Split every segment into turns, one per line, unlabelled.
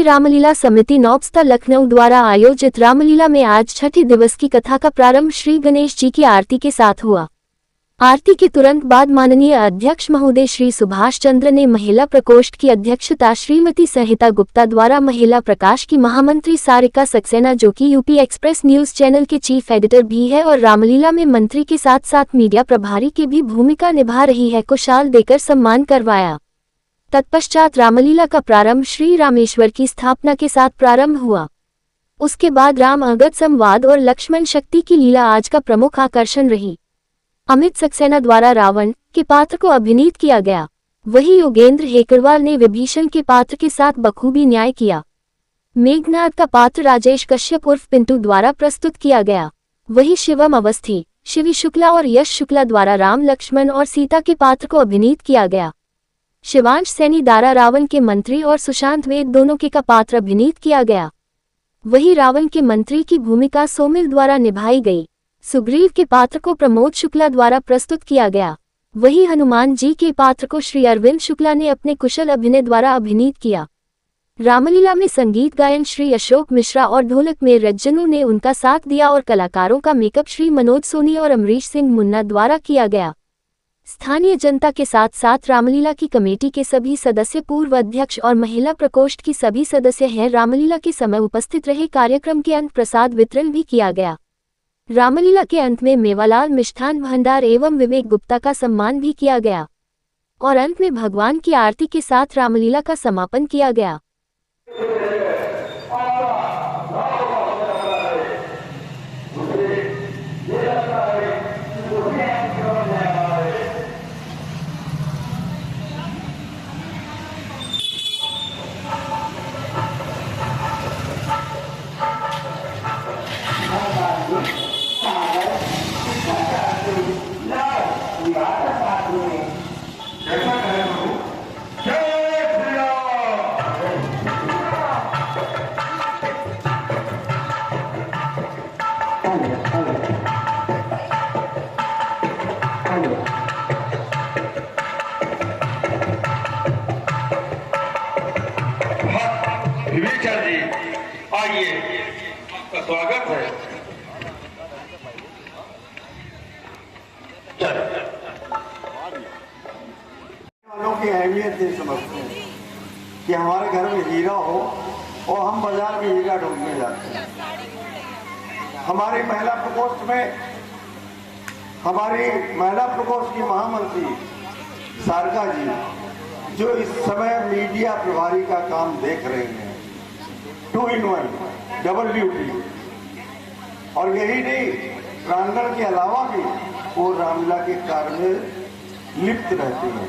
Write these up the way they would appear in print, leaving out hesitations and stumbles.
श्री रामलीला समिति नौबस्ता लखनऊ द्वारा आयोजित रामलीला में आज छठी दिवस की कथा का प्रारंभ श्री गणेश जी की आरती के साथ हुआ। आरती के तुरंत बाद माननीय अध्यक्ष महोदय श्री सुभाष चंद्र ने महिला प्रकोष्ठ की अध्यक्षता श्रीमती संहिता गुप्ता द्वारा महिला प्रकाश की महामंत्री सारिका सक्सेना जो कि यूपी एक्सप्रेस न्यूज चैनल के चीफ एडिटर भी है और रामलीला में मंत्री के साथ साथ मीडिया प्रभारी की भी भूमिका निभा रही है को शाल देकर सम्मान करवाया। तत्पश्चात रामलीला का प्रारंभ श्री रामेश्वर की स्थापना के साथ प्रारंभ हुआ। उसके बाद राम अंगद संवाद और लक्ष्मण शक्ति की लीला आज का प्रमुख आकर्षण रही। अमित सक्सेना द्वारा रावण के पात्र को अभिनीत किया गया, वही योगेंद्र हेकरवाल ने विभीषण के पात्र के साथ बखूबी न्याय किया। मेघनाद का पात्र राजेश कश्यप उर्फ पिंटू द्वारा प्रस्तुत किया गया, वही शिवम अवस्थी, शिवी शुक्ला और यश शुक्ला द्वारा राम लक्ष्मण और सीता के पात्र को अभिनीत किया गया। शिवांश सैनी द्वारा रावण के मंत्री और सुशांत वेद दोनों के का पात्र अभिनीत किया गया, वही रावण के मंत्री की भूमिका सोमिल द्वारा निभाई गई। सुग्रीव के पात्र को प्रमोद शुक्ला द्वारा प्रस्तुत किया गया, वही हनुमान जी के पात्र को श्री अरविंद शुक्ला ने अपने कुशल अभिनय द्वारा अभिनीत किया। रामलीला में संगीत गायन श्री अशोक मिश्रा और ढोलक में रज्जनू ने उनका साथ दिया और कलाकारों का मेकअप श्री मनोज सोनी और अमरीश सिंह मुन्ना द्वारा किया गया। स्थानीय जनता के साथ साथ रामलीला की कमेटी के सभी सदस्य, पूर्व अध्यक्ष और महिला प्रकोष्ठ की सभी सदस्य हैं। रामलीला के समय उपस्थित रहे। कार्यक्रम के अंत प्रसाद वितरण भी किया गया। रामलीला के अंत में मेवालाल मिष्ठान भंडार एवं विवेक गुप्ता का सम्मान भी किया गया और अंत में भगवान की आरती के साथ रामलीला का समापन किया गया।
विवेचन जी आइए, आपका स्वागत है।
वालों की अहमियत नहीं समझते हैं कि हमारे घर में हीरा हो और हम बाजार में हीरा ढूंढने जाते हैं। हमारी महिला प्रकोष्ठ में हमारी महिला प्रकोष्ठ की महामंत्री सारिका जी जो इस समय मीडिया प्रभारी का काम देख रहे हैं, 2 in 1 डबल ड्यूटी, और यही नहीं प्रांगण के अलावा भी वो रामलीला के कार्य में लिप्त रहती हैं।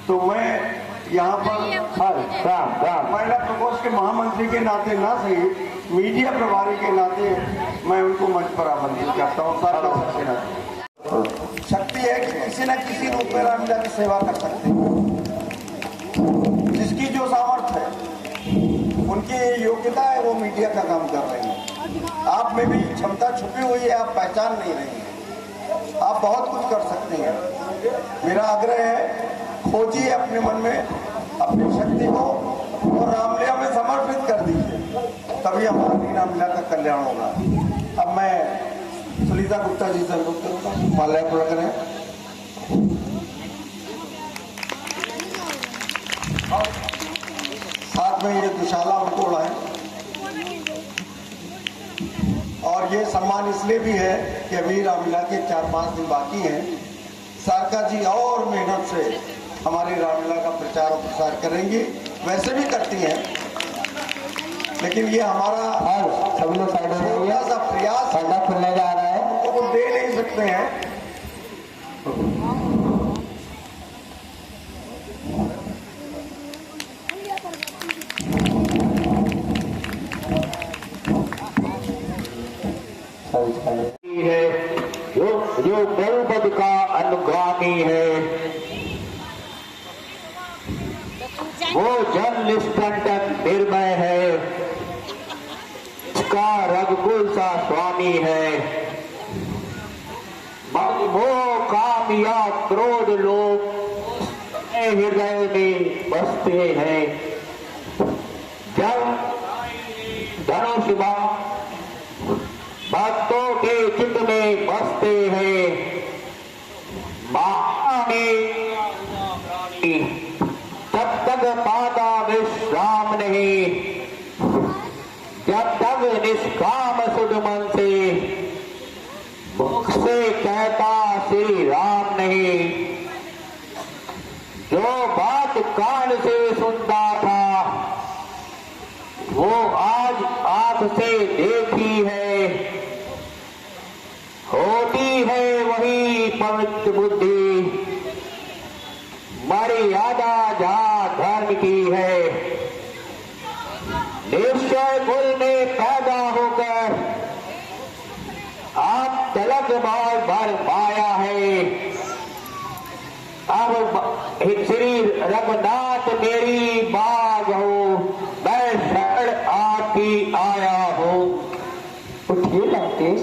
तो मैं यहाँ पर महिला प्रकोष्ठ के महामंत्री के नाते ना सही, मीडिया प्रभारी के नाते मैं उनको मंच पर आमंत्रित करता हूँ। शक्ति है कि किसी न किसी रूप में रामलीला की सेवा कर सकते हैं। जिसकी जो सामर्थ्य है, उनकी योग्यता है, वो मीडिया का काम कर रहे हैं। आप में भी क्षमता छुपी हुई है, आप पहचान नहीं रहे हैं। आप बहुत कुछ कर सकते हैं। मेरा आग्रह है, खोजिए अपने मन में अपनी शक्ति को और रामलीला में समर्पित कर दीजिए, तभी हमारी रामलीला का कल्याण होगा। अब मैं सुनीता गुप्ता जी से अनुरोध करूँगा, माल्यार्पण करें। साथ में ये दुशाला उनको उड़ाएं। और ये सम्मान इसलिए भी है कि अभी रामलीला के 4-5 दिन बाकी हैं। सारिका जी और मेहनत से हमारी रामलीला का प्रचार और प्रसार करेंगी, वैसे भी करती हैं, लेकिन ये हमारा सभी लोग छोटा सा प्रयास खुलने जा रहा है, तो वो दे नहीं सकते हैं।
जो बहुपद का अनुगामी है, वो जन निर्मय है, इसका रघुकुल सा स्वामी है। वो काम या क्रोध लोग हृदय में बसते हैं। जब धनुष भक्तों के चित्त में बसते हैं, तब तक पाता विश्राम नहीं, जब तक निष्काम शुद्ध मन से मुख से कहता श्री राम नहीं। जो बात कान से सुनता था वो आज आंख से देखी है, होती है वही पवित्र बुद्धि, मर्यादा जहाँ धर्म की है। निश्चय कुल में पैदा होकर आप तलक बहुत भर पाया है। अब श्री रघुनाथ मेरी बाग हो, मैं शरण आपकी आया हूँ। उठिए लंकेश।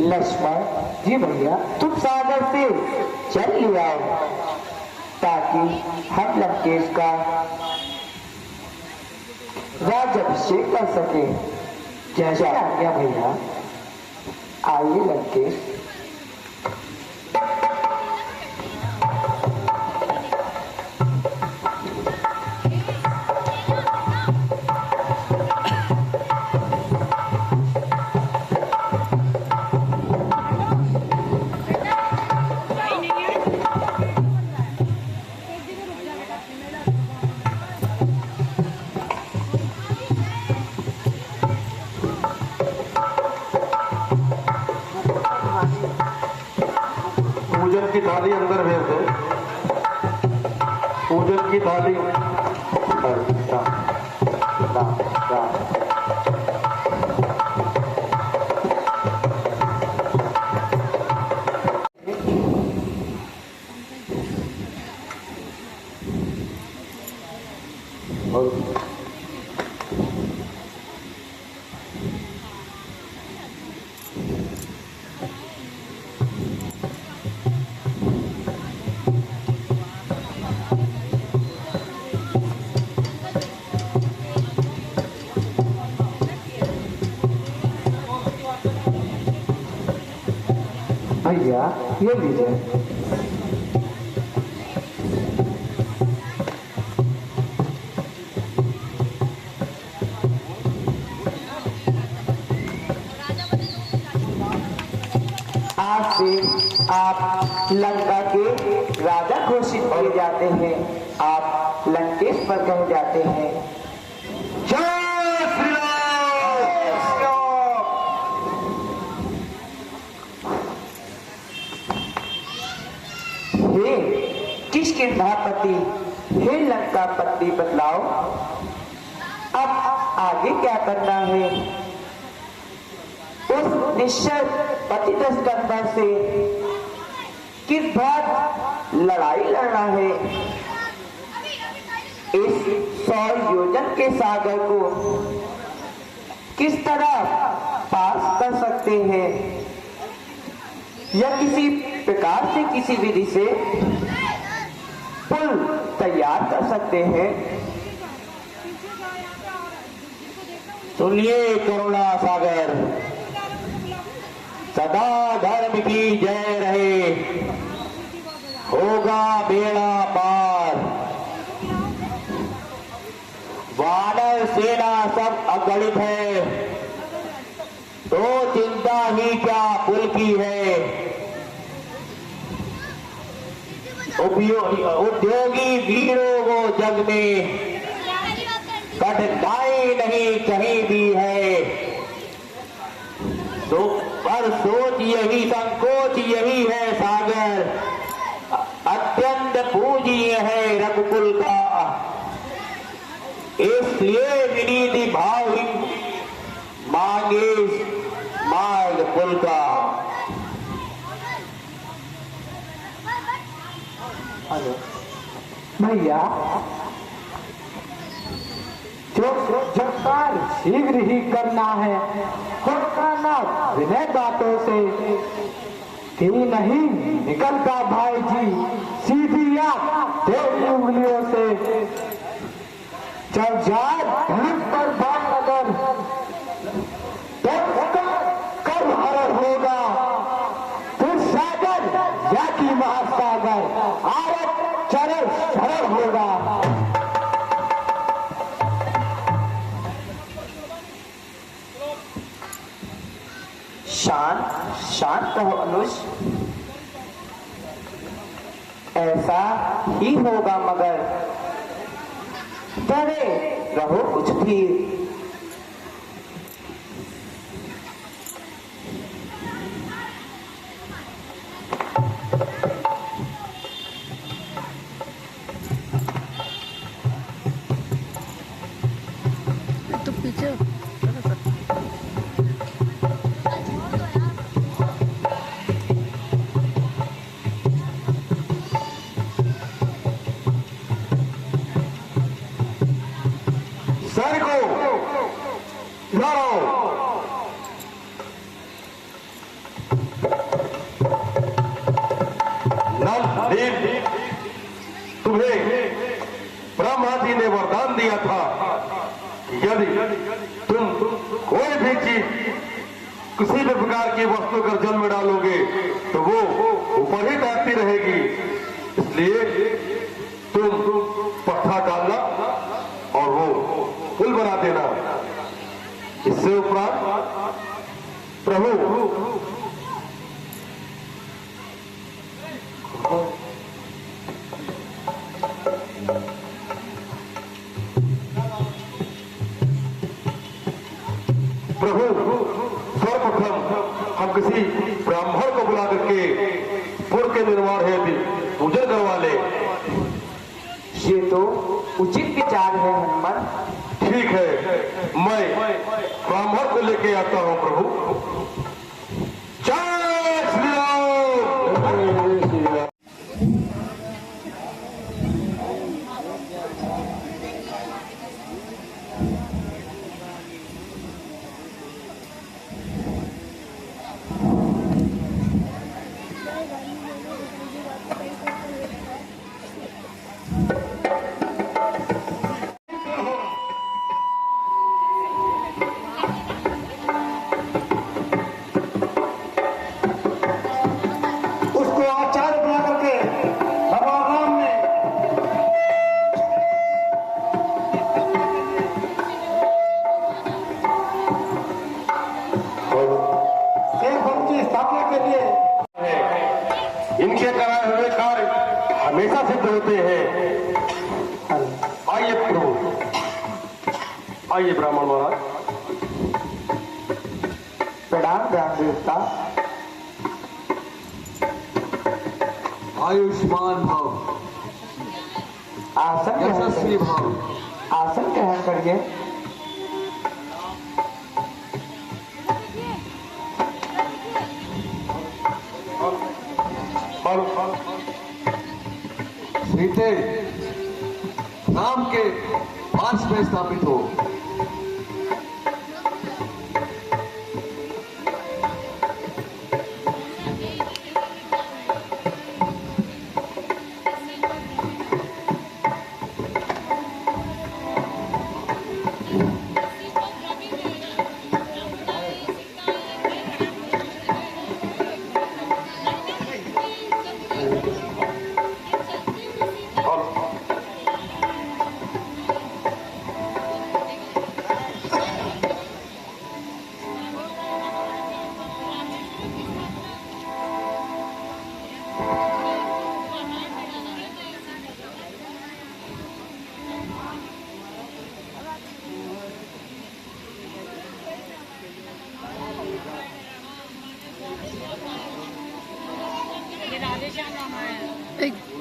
लक्ष्मण जी भैया, तुम सागर से चल लिया ताकि हम लंकेश का राज्याभिषेक कर सके। जैसा आ गया भैया। आइए लंकेश।
पूजन की थाली अंदर भेज दो। पूजन की थाली
भैया ये लीजिए। आज से आप लंका के राजा घोषित किए जाते हैं। आप लंकेश पर कहे जाते हैं। हे किष्किंधापति, हे लंकापति, बतलाओ अब आगे क्या करना है? उस निश्चय पतितस्कंधा से किस बात लड़ाई लड़ना है? इस 100 योजन के सागर को किस तरह पास कर सकते हैं? या किसी प्रकार से, किसी विधि से पुल तैयार कर सकते हैं? सुनिए करुणा सागर, सदा धर्म की जय रहे, होगा बेड़ा पार। वानर सेना सब अगणित है, तो चिंता ही क्या पुल की है। उद्योगी वीरों को जग में कठिनाई नहीं कहीं भी है। तो पर सोच यही, संकोच यही है सागर, अत्यंत पूज्य है रघुकुल का। इसलिए विनीति भाव मांगे मार्ग पुल का। भैया जो कार्य शीघ्र ही करना है, होता ना विनय बातों से, ही नहीं निकलता भाई जी सीधी आंख तेरी उंगलियों से। जब जाए धनुष पर बाण अगर तो उसका कर्म हरण होगा। फिर सागर या कि महासागर आरत चरण शरण होगा। शांत शांत रहो अनुज, ऐसा ही होगा मगर डरे रहो कुछ भी।
तो पीछे
सर को लड़ो। नल नील, तुम्हें ब्रह्मा जी ने वरदान दिया था कि यदि तुम कोई भी चीज किसी भी प्रकार की वस्तु अगर जल में डालोगे तो वो ऊपर ही तैरती रहेगी। इसलिए तुम पत्थर डालना और वो पुल बना देना। इससे उपरांत प्रभु सर्वप्रथम हम किसी ब्राह्मण को बुला करके पुर के निर्माण हेतु पूजन करवा ले।
ये तो उचित विचार है हनुमान।
ठीक है, मैं ब्राह्मण को लेके आता हूं प्रभु। जय श्री राम। इनके कराए हुए कार्य हमेशा सिद्ध होते हैं। आइए प्रभु, आइए ब्राह्मण महाराज।
प्रणाम ग्राम देवता।
आयुष्मान भव,
आसन ग्रहण
यशस्वी
करिए।
भव।
आसन ग्रहण करिए।
सीते राम के पार्श्व में स्थापित हो।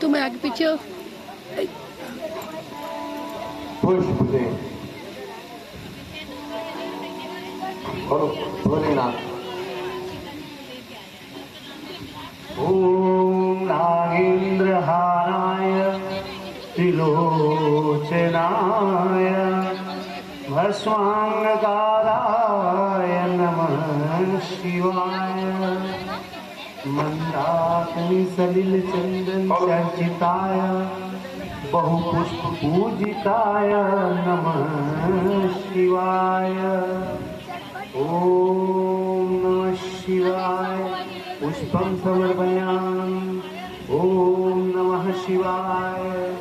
तुम आगे पीछे हो।
पुष्प दे भोलेनाथ।
ओम नागेन्द्रहाराय त्रिलोचनाय भस्वांगकाराय नमः शिवाय। मंदाकिनी सलिल चंदन चर्चिताय बहुपुष्प पूजिताय नमः शिवाय। ओम नमः शिवाय। पुष्पं समर्पयामि। ओम नमः शिवाय।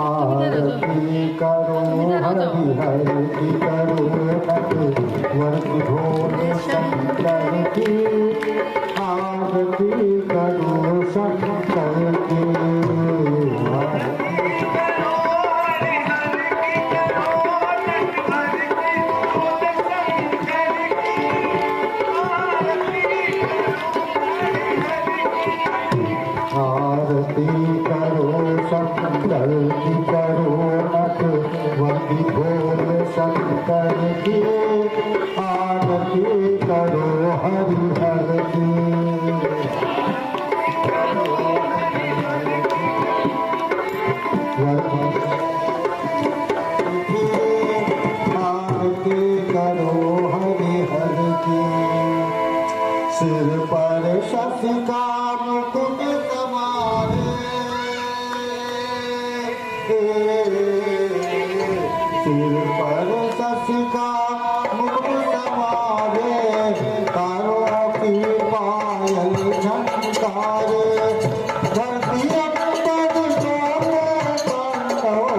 आरती करो हरि हरि की करो नट वर्ग भोले शंकर की। आरती करो शंकर की। आरती करो शंकर की करो नट वही भोले शंकर की। आरती करो हरि हर की। आरती करो हरि हर की। सिर पर शशि का मुकुट समारे। सिर पर शशि का मुकुट समारे। तारों की पायल झंकारे। धरती अंबर सोने पांडव।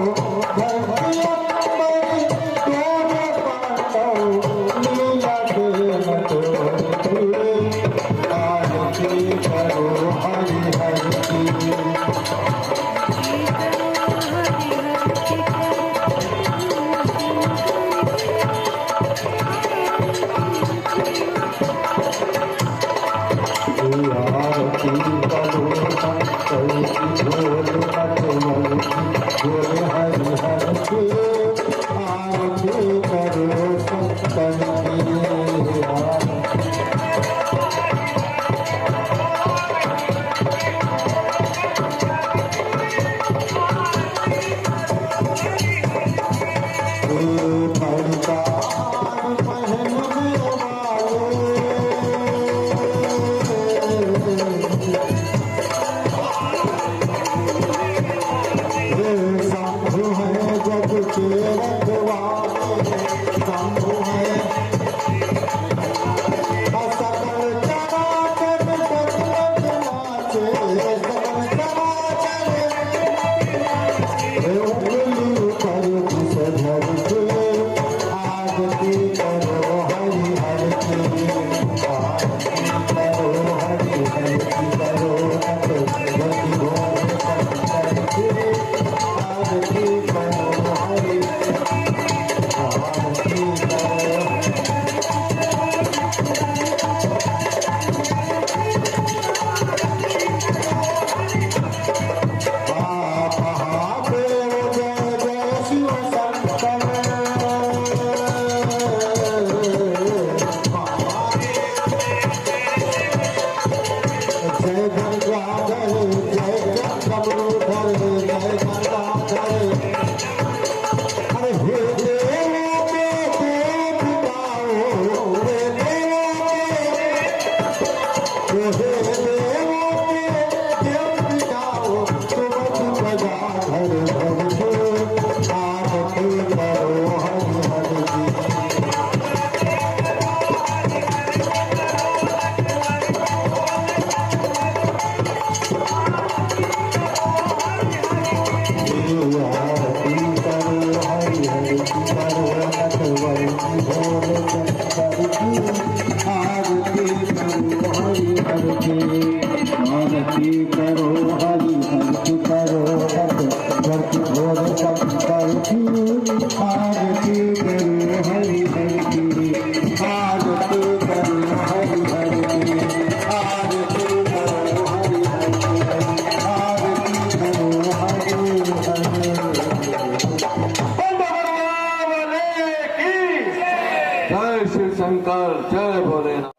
धरती अंबर सोने पांडव। लीला खेल तोरी। आरती करो हरि हरि की। आरती करो शंकर की भोले नटवर की। भोले हरि हर की। आरती करो शंकर की।
जय शिव शंकर, जय भोलेनाथ।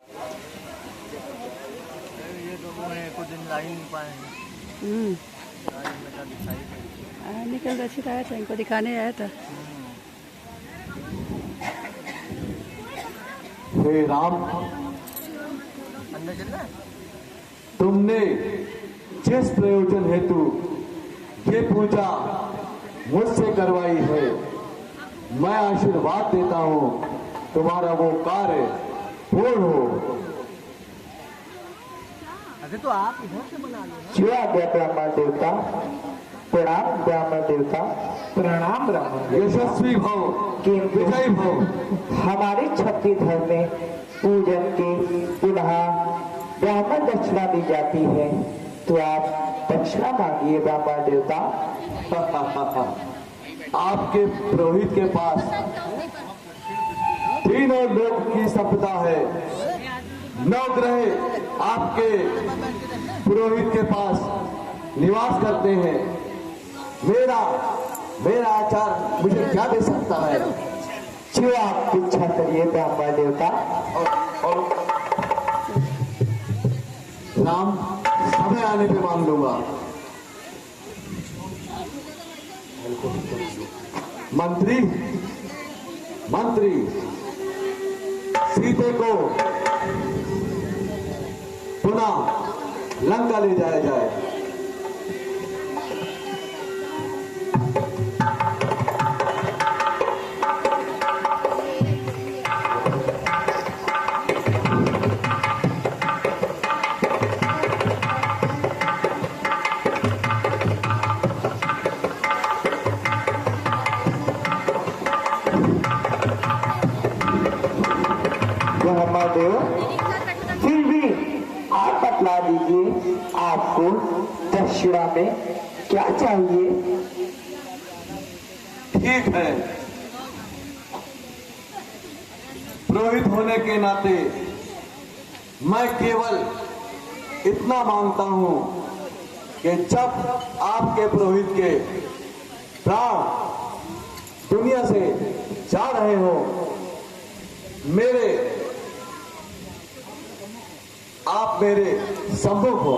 ये तो वो है कुछ दिन ला ही नहीं पाए। निकल रचित आया था, इनको दिखाने आया था।
हे राम, तुमने जिस प्रयोजन हेतु ये पूजा मुझसे करवाई है, मैं आशीर्वाद देता हूँ तुम्हारा वो कार्य पूर्ण हो।
जो आज्ञा ब्राह्मण देवता। प्रणाम ब्राह्मण देवता। प्रणाम ब्राह्मण।
यशस्वी भव, विजयी भव।
हमारे क्षत्रिय धर्म में पूजन के पुनः ब्राह्मण दक्षिणा दी जाती है, तो आप दक्षिणा मांगिए ब्राह्मण देवता।
आपके पुरोहित के पास तीनों लोक की संपदा है। 9 ग्रह आपके पुरोहित के पास निवास करते हैं। मेरा आचार मुझे क्या दे सकता है?
जो आप इच्छा करिए ब्राह्मण देवता।
और राम, समय आने पे मांग लूंगा। मंत्री, सीते को पुनः लंका ले जाया जाए।
महादेव, फिर भी आप बतला दीजिए, आपको दक्षिणा में क्या चाहिए?
ठीक है, पुरोहित होने के नाते मैं केवल इतना मांगता हूं कि जब आपके पुरोहित के प्राण दुनिया से जा रहे हो, आप मेरे सम्मुख हो।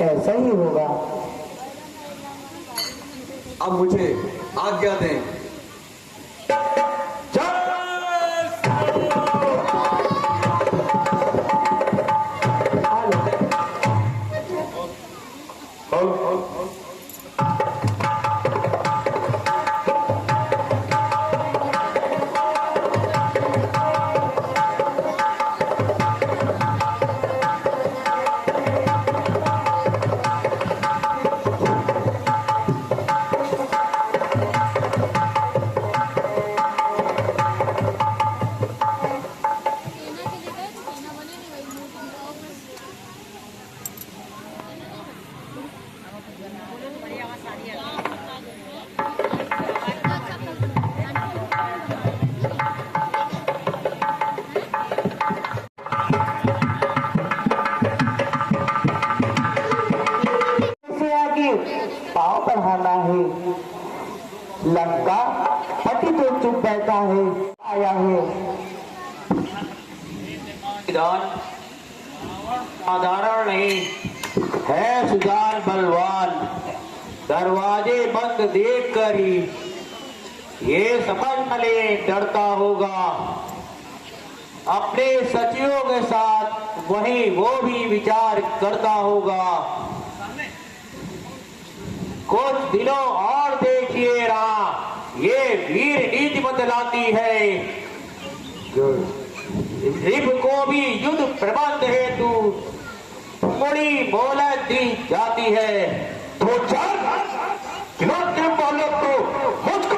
ऐसा ही होगा।
अब मुझे आज्ञा दें।
पाँव बढ़ाना है। लंका पति तो चुप बैठा है, आया है।
साधारण नहीं है, सुजान बलवान। दरवाजे बंद देख कर ही ये समझ न ले डरता होगा। अपने सचिवों के साथ वहीं वो भी विचार करता होगा। कुछ दिनों और देखिए राम, ये वीर नीति बतलाती है। शिव को भी युद्ध प्रबंध हेतु बड़ी मोहलत दी जाती है।
तो के बालक को मुझको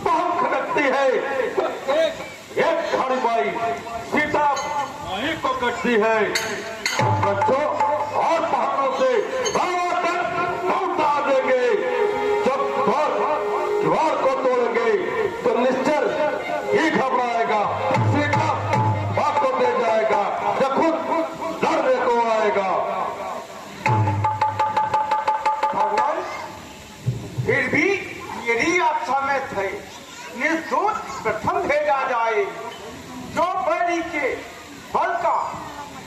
बहुत खटकती है। एक घड़ी बाई सीता वहीं को कटती है। बच्चों और पहाड़ों से उतार देंगे। जब दीवार को तोड़ेंगे तो निश्चर ही घबराएगा। सीता बात को दे जाएगा या खुद लड़ने को आएगा। भगवान, फिर भी यदि आप सहमत है, निर्दोष प्रथम भेजा जाए। जो बैरी के बल का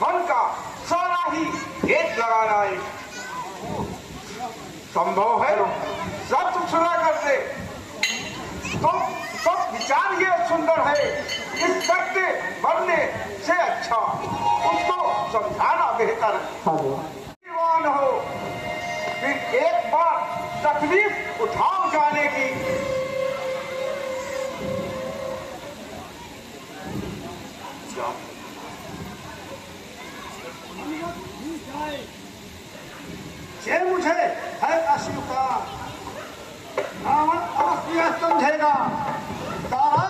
मन का सारा ही संभव है सब तुम सुना करते तो विचार ये सुंदर है, इस करते बनने से अच्छा उसको समझाना बेहतर दीवान हो, फिर एक बार तकलीफ उठाओ जाने की।
ये मुझे है अस्वीकार, रावण अवश्य समझेगा, तारा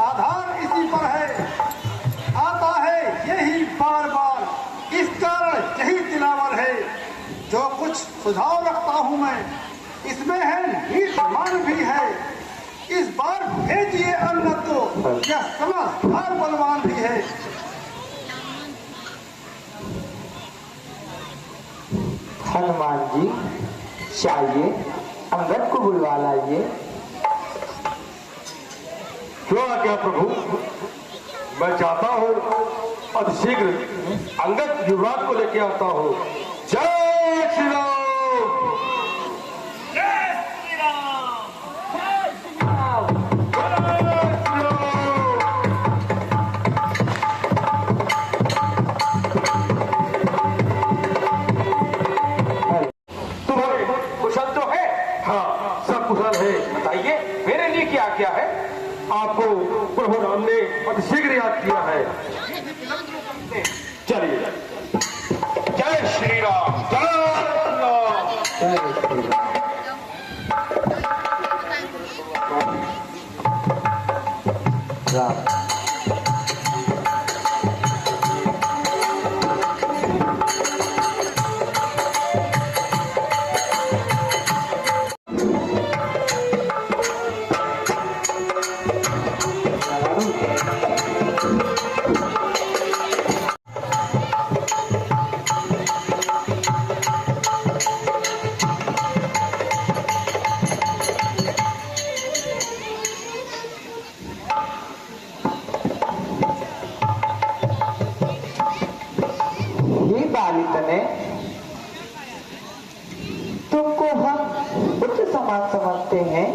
आधार इसी पर है, आता है यही बार बार, इस कारण यही दिलावर है। जो कुछ सुझाव रखता हूँ मैं, इसमें है नीत मान भी है, इस बार भेजिए अन्न तो यह समझदार बलवान भी है।
हनुमान जी चाहिए, अंगद को बुलवा लाइए।
क्यों आज्ञा प्रभु, मैं चाहता हूँ अब शीघ्र अंगद युवराज को लेके आता हूँ। जय श्री राम। बताइए मेरे लिए क्या क्या है? आपको प्रभु राम ने अतिशीघ्र याद किया है। चलिए, जय श्री राम, जय श्री राम,
जय श्री राम। राम तुमको हम उच्च समान समझते हैं,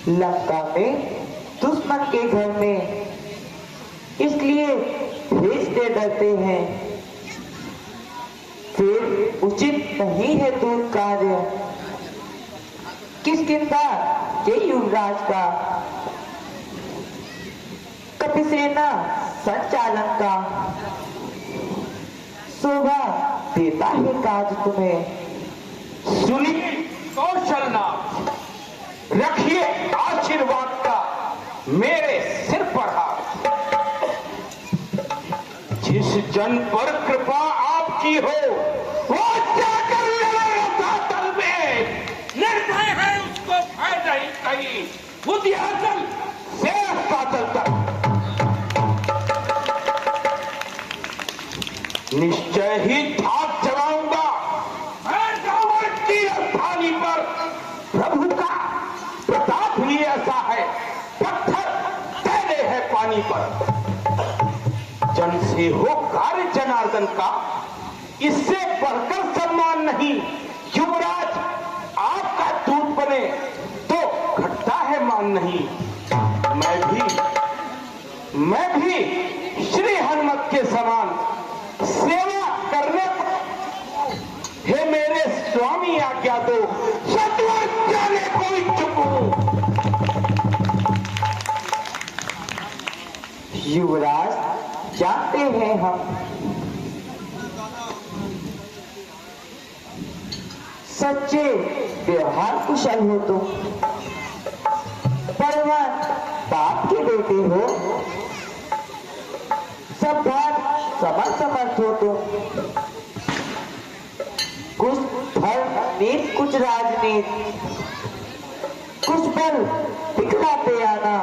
लंका में दुश्मन के घर में इसलिए भेजते डरते हैं, फिर उचित नहीं है दूर कार्य किसकिंदा के युवराज का, कपिसेना संचालन का शोभा देता है काज तुम्हें।
सुनी कौशलनाथ, रखिए आशीर्वाद का मेरे सिर पर हाथ। जिस जन पर कृपा आपकी हो वो जाकर लड़े रसातल में, निर्भय है उसको भय नहीं कहीं, बुद्धिहासल से पातल तक। निश्चय ही धाक चलाऊंगा मैं रावण की स्थानी पर। प्रभु का प्रताप ही ऐसा है, पत्थर तेरे है पानी पर। जन से हो कार्य जनार्दन का, इससे बढ़कर सम्मान नहीं। युवराज आपका दूत बने तो घटता है मान नहीं। मैं भी श्री हनुमत के समान सेवा करने हे मेरे स्वामी आज्ञा दो, सत्वर जाने को इच्छुक हूं।
युवराज जानते हैं हम, सच्चे व्यवहार कुशल हो तुम, परवान बाप के बेटे हो, सब बात समर्थ हो तुम। कुछ धर्म नीत, कुछ राजनीत, कुछ बल दिखलाते आना।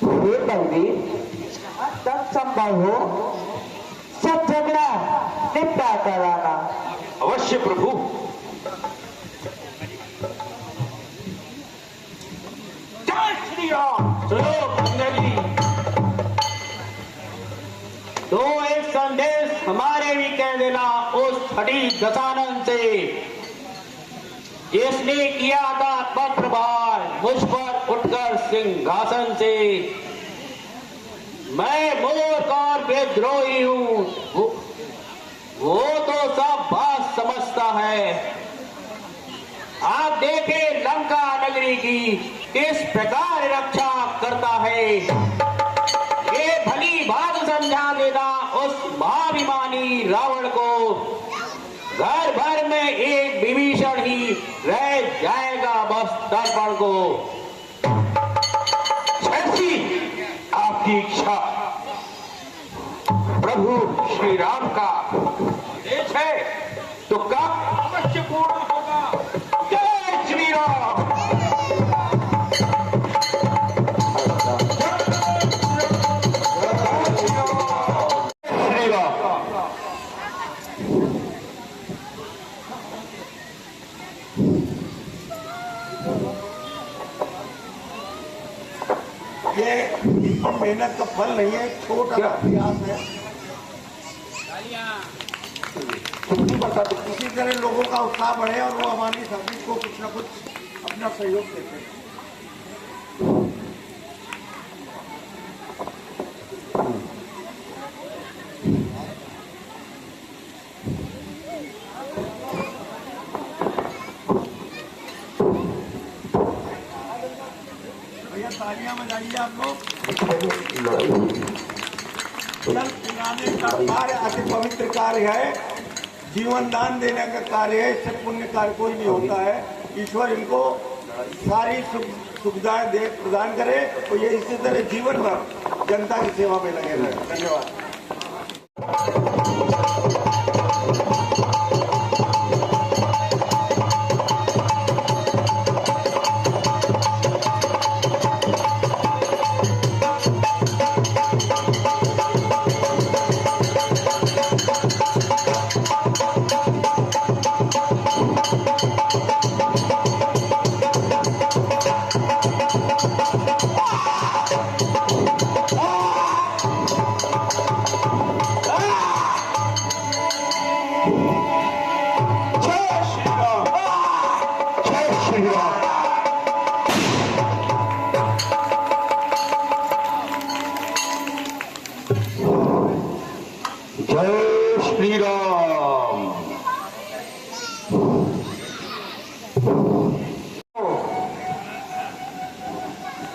हे बलवीर, तब संभव हो सब झगड़ा निपटा कर आना।
अवश्य प्रभु। जय श्री राम।
तो एक संदेश हमारे
देवी कह देना उस छठी दशानन से जिसने किया था पत्रभार मुझ पर उठकर सिंहासन से। मैं मूर्ख और विद्रोही हूं, वो तो सब बात समझता है। आप देखे लंका नगरी की किस प्रकार रक्षा करता है। ये भली बात समझा देना उस महाभिमानी रावण को, घर भर में एक विभीषण ही रह जाएगा बस दर्पण को। ऐसी आपकी इच्छा प्रभु श्री राम का आदेश है तो कब अवश्य पूर्ण होगा। जय श्री राम। श्री राम।
ये मेहनत का फल नहीं है, छोटा सा प्रयास है। इसी तरह लोगों का उत्साह बढ़े और वो हमारी सर्विस को कुछ न कुछ अपना सहयोग देते हैं। भैया तालियां बजाइए आप लोग। जल पिलाने का कार्य अति पवित्र कार्य है, जीवन दान देने का कार्य है, इससे पुण्य कार्य कोई नहीं होता है। ईश्वर इनको सारी सुविधाएं दे प्रदान करे तो ये इसी तरह जीवन भर जनता की सेवा में लगे रहे। धन्यवाद।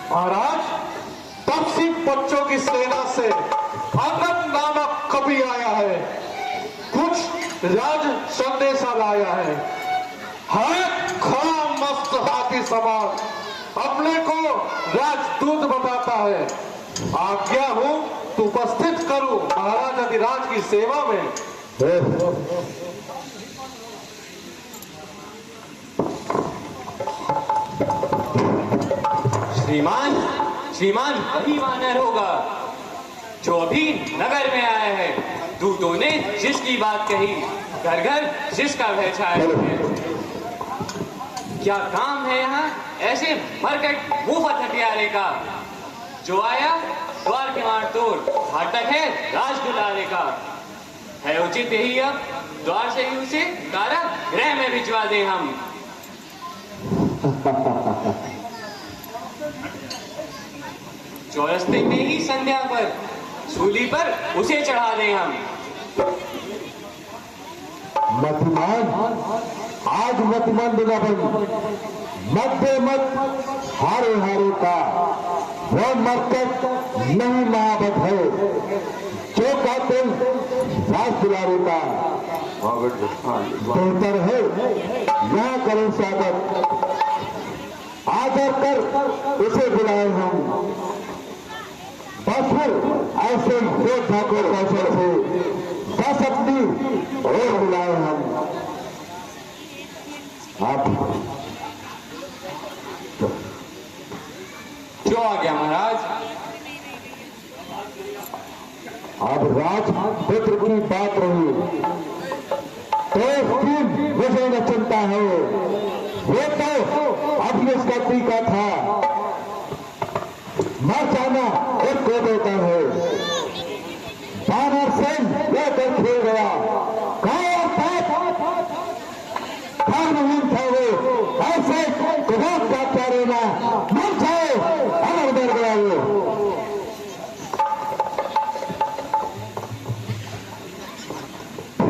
महाराज, तब से बच्चों की सेना से आनंद नामक कवि आया है, कुछ राज संदेशा लाया है खड़ा मस्त हाथी सवार अपने को राजदूत बताता है। आज्ञा हो तो उपस्थित करूं महाराज अधिराज की सेवा में।
श्रीमान वही वानर होगा जो अभी नगर में आया है। दूतों ने जिसकी बात कही, घर घर जिसका भय छाया है। क्या काम है यहाँ ऐसे मरकट मुफ्त हथियारे का। जो आया द्वार के मार तोड़, घातक है राज दुलारे का। है उचित यही अब द्वार से ही उसे कारागृह में भिजवा दे हम। चौरस्ते में ही संध्या पर सूली पर उसे चढ़ा दें हम।
मतिमान आज मतिमंद न बन, मध्य मत हारे हारे का वो मरकट नहीं महाबत है। जो कातिल राज दुलारे का बेहतर है यहाँ करें स्वागत। आदर कर उसे बुलाए हम, बस फिर ऐसे योद्धा को कौशल से बस अपनी और बुलाए हम। आप
जो आ गया महाराज।
अब राजपुत्र की बात रही तो फिर मुझे न चिंता है। ये तो अभी इसका टीका था, मर जाना एक को देता है। बानर सेन लेकर खेल गया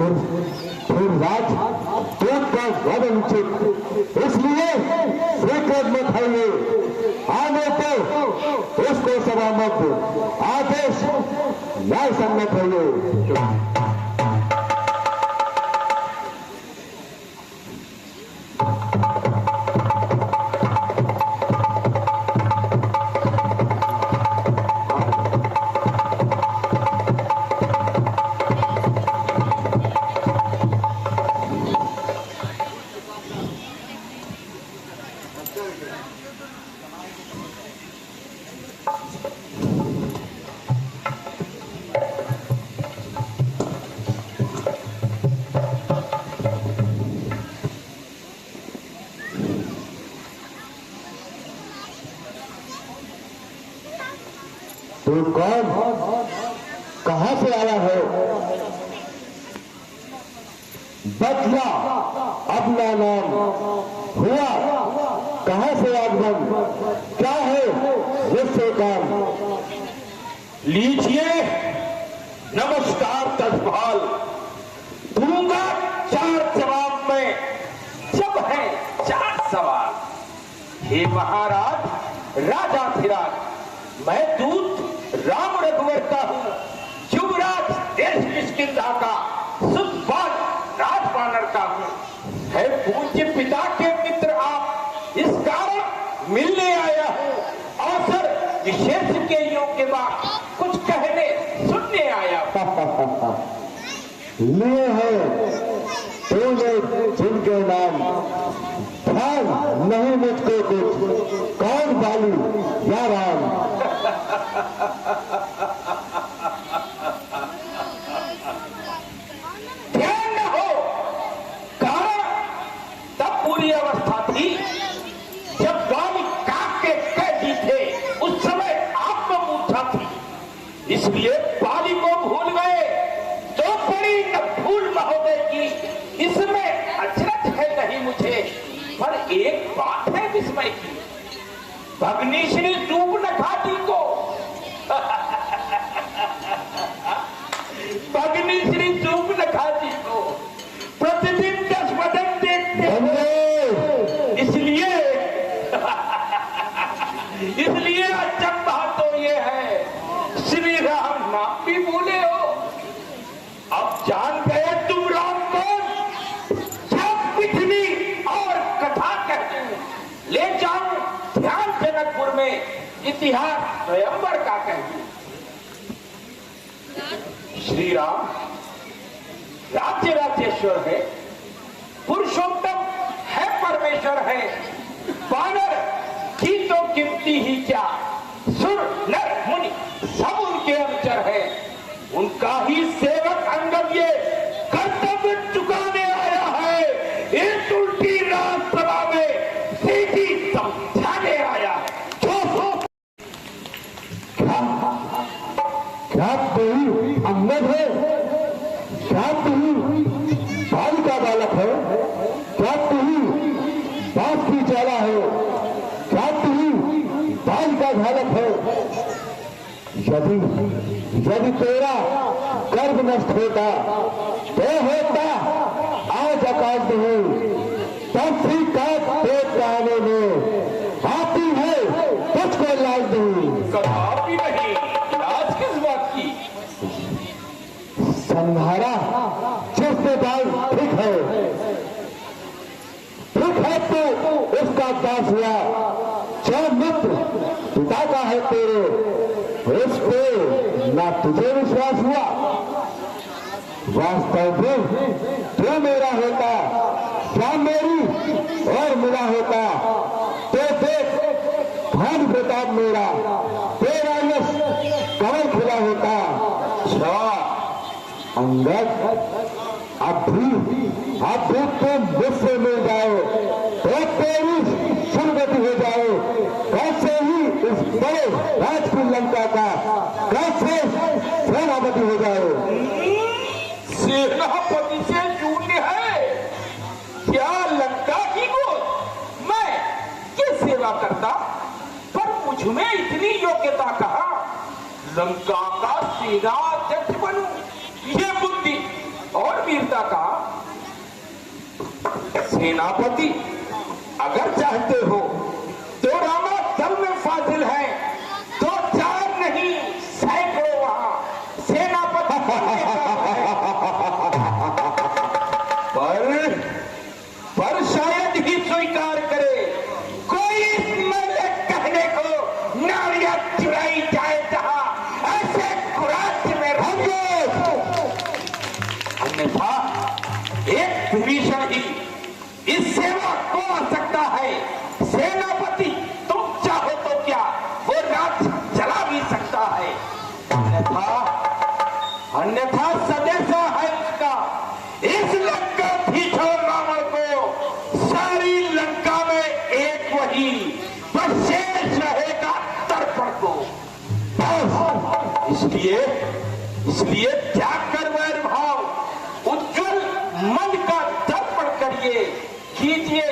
फिर राज दूत का वध अनुचित, इसलिए स्वीकृत मत खाइए, आने तो उसको सभा मत, आदेश न्याय सम्मत होइए। तू कौन, कहां से आया है? बतला अपना नाम, हुआ कहां से आगमन, क्या है मुझसे काम?
लीजिए नमस्कार तत्पाल, दूंगा 4 जवाब में, जब है 4 सवाल। हे महाराज राजाधिराज, मैं दूत राम रघुवर का हूँ, युवराज देश किष्किंधा का, सुखपाल राजपानर का हूँ। है पूज्य पिता के मित्र आप, इस कारण मिलने आया हूँ। अवसर विशेष के योग्य बात कुछ कहने सुनने आया हूँ।
लिए हैं तूने जिनके नाम, ध्यान नहीं मुझको कुछ, कौन बाली या राम?
ध्यान न हो, कारण तब पूरी अवस्था थी जब बाली काक के कैदी थे, उस समय आत्ममूर्छा थी, इसलिए बाली को भूल गए। तो बड़ी न भूल महोदय की, इसमें अचरज है नहीं मुझे, पर एक बात है विस्मय की, भगनी श्री सूर्पनखा को भगनी श्री सूर्पनखा को प्रतिदिन 10 वदन देखते हैं, इसलिए अचंभा तो ये है श्री राम नाम भी भूले हो। अब जान गए तुम राम कौन, जब पिछली और कथा कहते ले जाऊं ध्यान जनकपुर में, इतिहास स्वयंवर का कहती। श्री राम राज्य राज्येश्वर है, पुरुषोत्तम है, परमेश्वर है, वानर की तो गिनती ही क्या, सुर नर मुनि सब उनके अनुचर है, उनका ही सेवक अंगद ये कर्तव्य चुकाने आया है, इस उल्टी राजसभा में सीधी समझाने आया है।
क्या तू अंगद है? क्या तू बाल का बालक है? क्या तू बाप की चाला है? क्या तू बाल का घालक है? यदि तेरा गर्भ नष्ट होता तो होता आज आकाश नहीं, तब भी काट पेट आने में आती है तुझको लाज नहीं।
कभी नहीं, लाज किस बात की?
संहारा जिससे बाल ठीक है तो उसका दास हुआ, जो मित्र पिता का है तेरे, उस पे ना तुझे विश्वास हुआ। वास्तव में तू मेरा होता, क्या मेरी और मिला होता, तो देख धन प्रताप मेरा, तेरा यश कमल खिला होता। अंगद अब भी तुम मुझसे मिल जाओ तो तेरी सुरगति हो जाओ। कैसे ही इस बड़े राज की लंका का कैसे सेनापति हो जाओ।
सेनापति से शून्य है क्या लंका की गोद? मैं किस सेवा करता, पर मुझमें इतनी योग्यता कहा लंका का सेनाध्यक्ष बनूं, ये बुद्धि और वीरता सेनापति अगर चाहते हो तो रामा दल में फाजिल है, तो 4 नहीं सैकड़ों वहां सेनापति पर शायद ही स्वीकार करे कोई मेरे कहने को नारियां चुराई जाए जहां ऐसे कुराच में रहेंगे। अन्यथा एक विभीषण ही इस सेवा को आ सकता है। सेनापति तुम चाहो तो क्या वो राज चला भी सकता है, अन्यथा सदैसा है उसका। इस लंका भीषण रावण को सारी लंका में एक वही बस शेष रहेगा तर्पण को। इसलिए त्याग कर वैर भाव उज्जवल मन का तर्पण करिए। कीजिए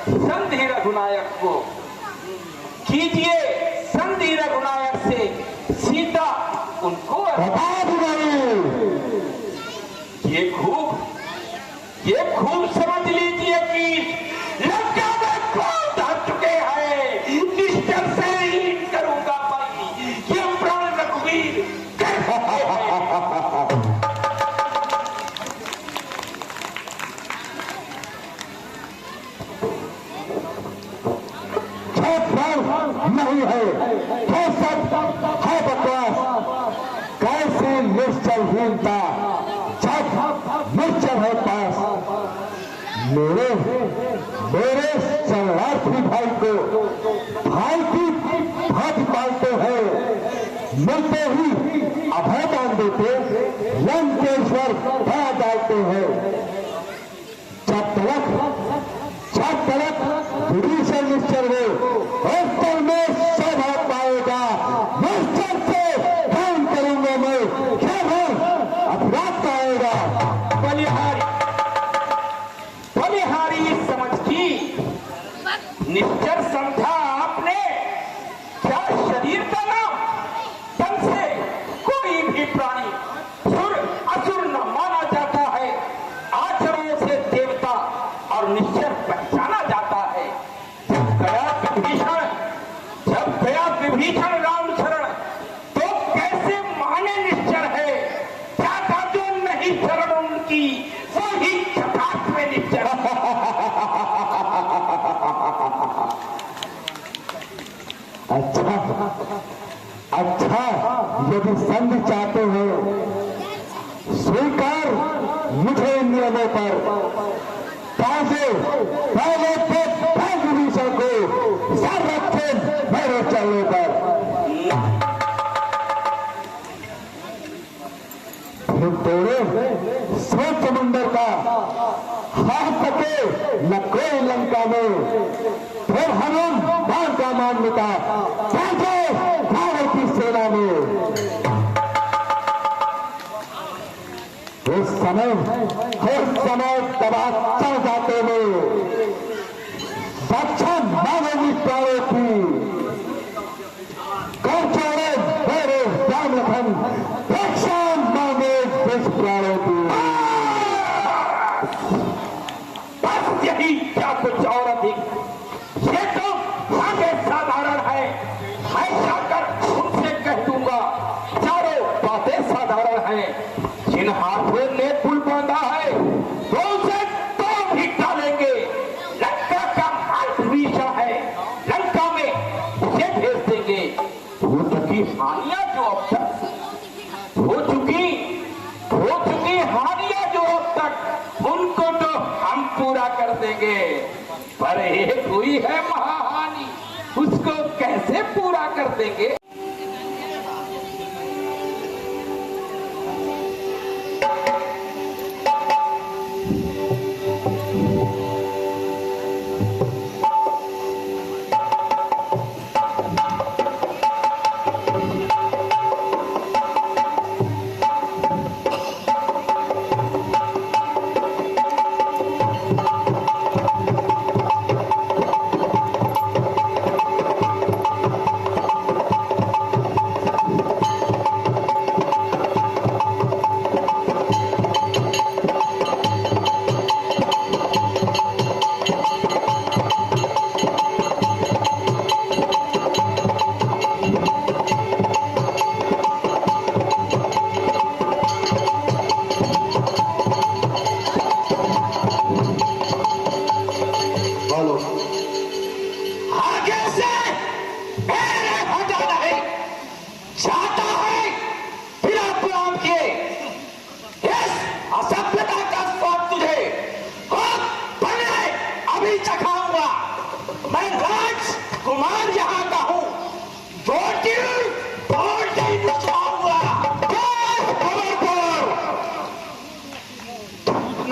संधि रघुनायक को, कीजिए संधि रघुनायक से सीता उनको ये खूब समझ लीजिए कि लंका में कौन धर चुके हैं। निश्चय से ही करूंगा भाई ये प्राण रघुवीर कर सकते हैं।
नहीं है तो सब है बकवास। कैसे निश्चलहीनता जब निश्चल है पास। मेरे शरणार्थी भाई को भाई की भांति पालते हैं, मिलते ही अभय दान देते लंकेश्वर भया डालते हैं। जब तलक विभीषण निश्चल हो उस तल में शोभा पाएगा। निश्चल से काम करूंगा मैं, केवल अपराध पाएगा।
बलिहारी समझ की निश्चल समझा आपने क्या शरीर का नाम। तन से कोई भी प्राणी सुर असुर न माना जाता है। आचरणों से देवता और निश्चल पहचाना जाता है। जब गया विभीषण राम शरण तो कैसे माने निश्चल है। क्या जो नहीं शरण उनकी वही चटाक में निश्चल।
अच्छा यदि संधि चाहते हो स्वीकार मुझे इन नियमों पर। पहले विभीषण को सर रखे मेरे चलने पर। फिर तोड़े स्वेत समुंदर का हाथ सके न कोई लंका में। फिर हनुमान बाण का मान मिटा पहुंचे भारत की सेना में। उस समय दबा चढ़ जाते में रक्षा मानवी प्राणों की। कर चढ़े मेरे राम लखन रक्षा मांगे देश प्राणों की।
बस यही क्या कुछ और अधिक। ये तो आगे साधारण है। मैं जाकर उनसे कह दूंगा चारों बातें साधारण हैं। जिन हाथों ने पुल बांधा है तो उसे तो भी डालेंगे। लंका का माल विभीषण है, लंका में उसे भेज देंगे। युद्ध की हानियां जो अब तक हो चुकी हानियां जो अब तक उनको तो हम पूरा कर देंगे। पर एक हुई है महाहानि, उसको कैसे पूरा कर देंगे।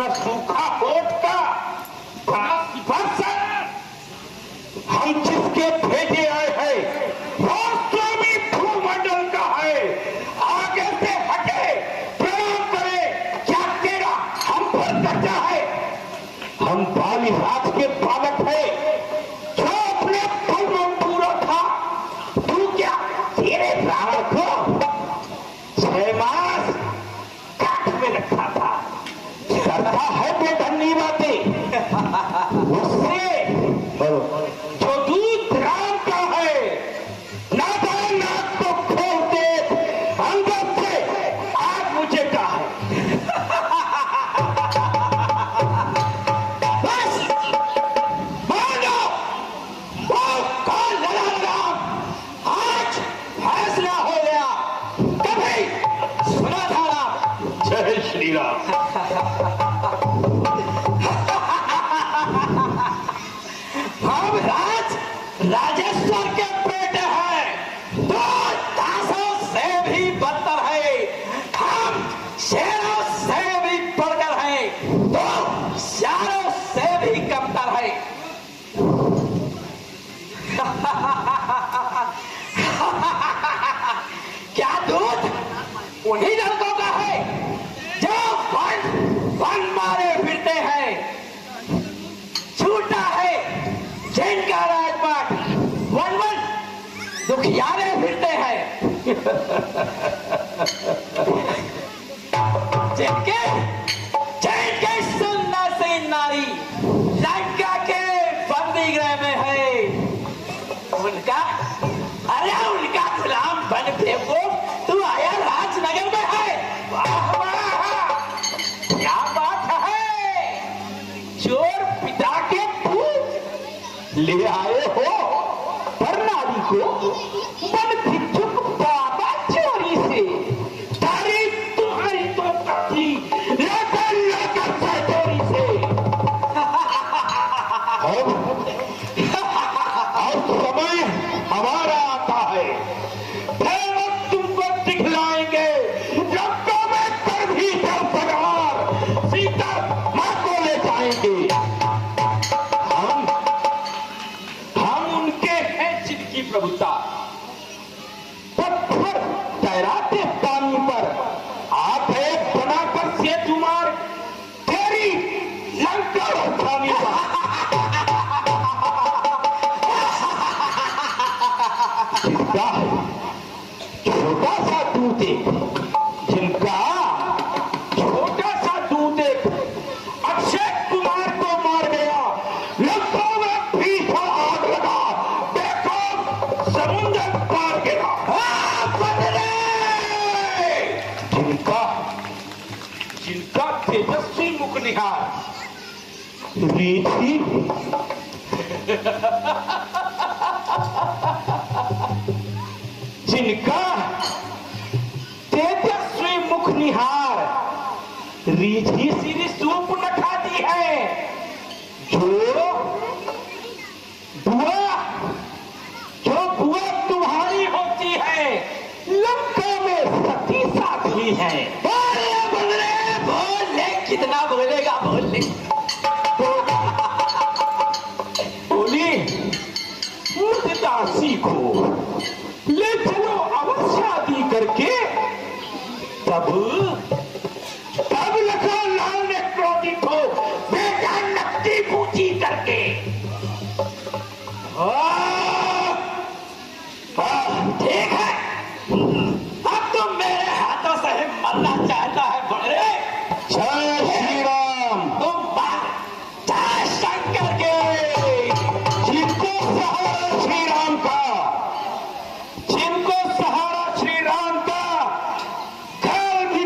न सूखा होठ का बस हम जिसके भेजे आए हैं वो स्वामी भूमंडल का है। आगे से हटे, प्रणाम करे, क्या तेरा हम पर कर्जा है? हम बाली राज के बालक है जो अपने पल में पूरा था। तू क्या तेरे प्राण को 6 मास काट में रखा था? करता है बेढंगी बातें उससे जो दूध राम का है। नादान नाक को खोलते अंदर से आग मुझे का है। बस मानो वो कौन लड़ा राम, आज फैसला हो गया। कभी सुना था राम। जय श्री राम। हम राजेश्वर के बेटे हैं, तो दासों से भी बदतर है। हम शेरों से भी बढ़कर हैं, तो शारों से भी कमतर है। क्या दूध उन्हीं लड़कों का है जो वन मारे फिरते हैं? छूटा है जिनका राजपाट, वन दुखियारे फिरते हैं। जिनके सन्यासी नारी लंका के बंदी गृह में है, उनका उनका गुलाम बन फेंको। तू आया राजनगर में है। वाह वाह, क्या बात है। चोर पिता के पूत ले आए हो, पर नारी को बन भिक्षुक बाबा चोरी से। तारीफ तुम्हारी तो कथी लेकर चोरी से। अब समय हमारा आता है, फिर हम तुमको दिखलाएंगे। लंका में कर भी कर सवार सीता मां को ले जाएंगे। हम उनके हैं जिनकी प्रभुता पत्थर तैराते पानी पर आप एक बनाकर सेतु मार तेरी लंका राजधानी पर। छोटा सा दूध जिनका छोटा सा दूध अक्षय कुमार को मार गया। लंका में भीषण आग लगा, देखो समुद्र पार गिरा। जिनका तेजस्वी मुख निहार रीति जिनका तेजस्वी मुख निहार रीझी सीरी सूप न खाती है। जो बुआ तुम्हारी होती है, लंका में सती साथी है। बोल ले, कितना बोलेगा बोल ले। बोली दासी को ले चलो अवश्य शादी करके। तब लखन लाल ने क्रोधित हो बेटा नकदी पूछी करके ठीक है, अब तो मेरे हाथों से ही मरना चाहता है। बड़े जय श्री राम। तुम बात जय शंकर के, जिनको सहारा श्री राम का, जिनको सहारा श्री राम का, काल भी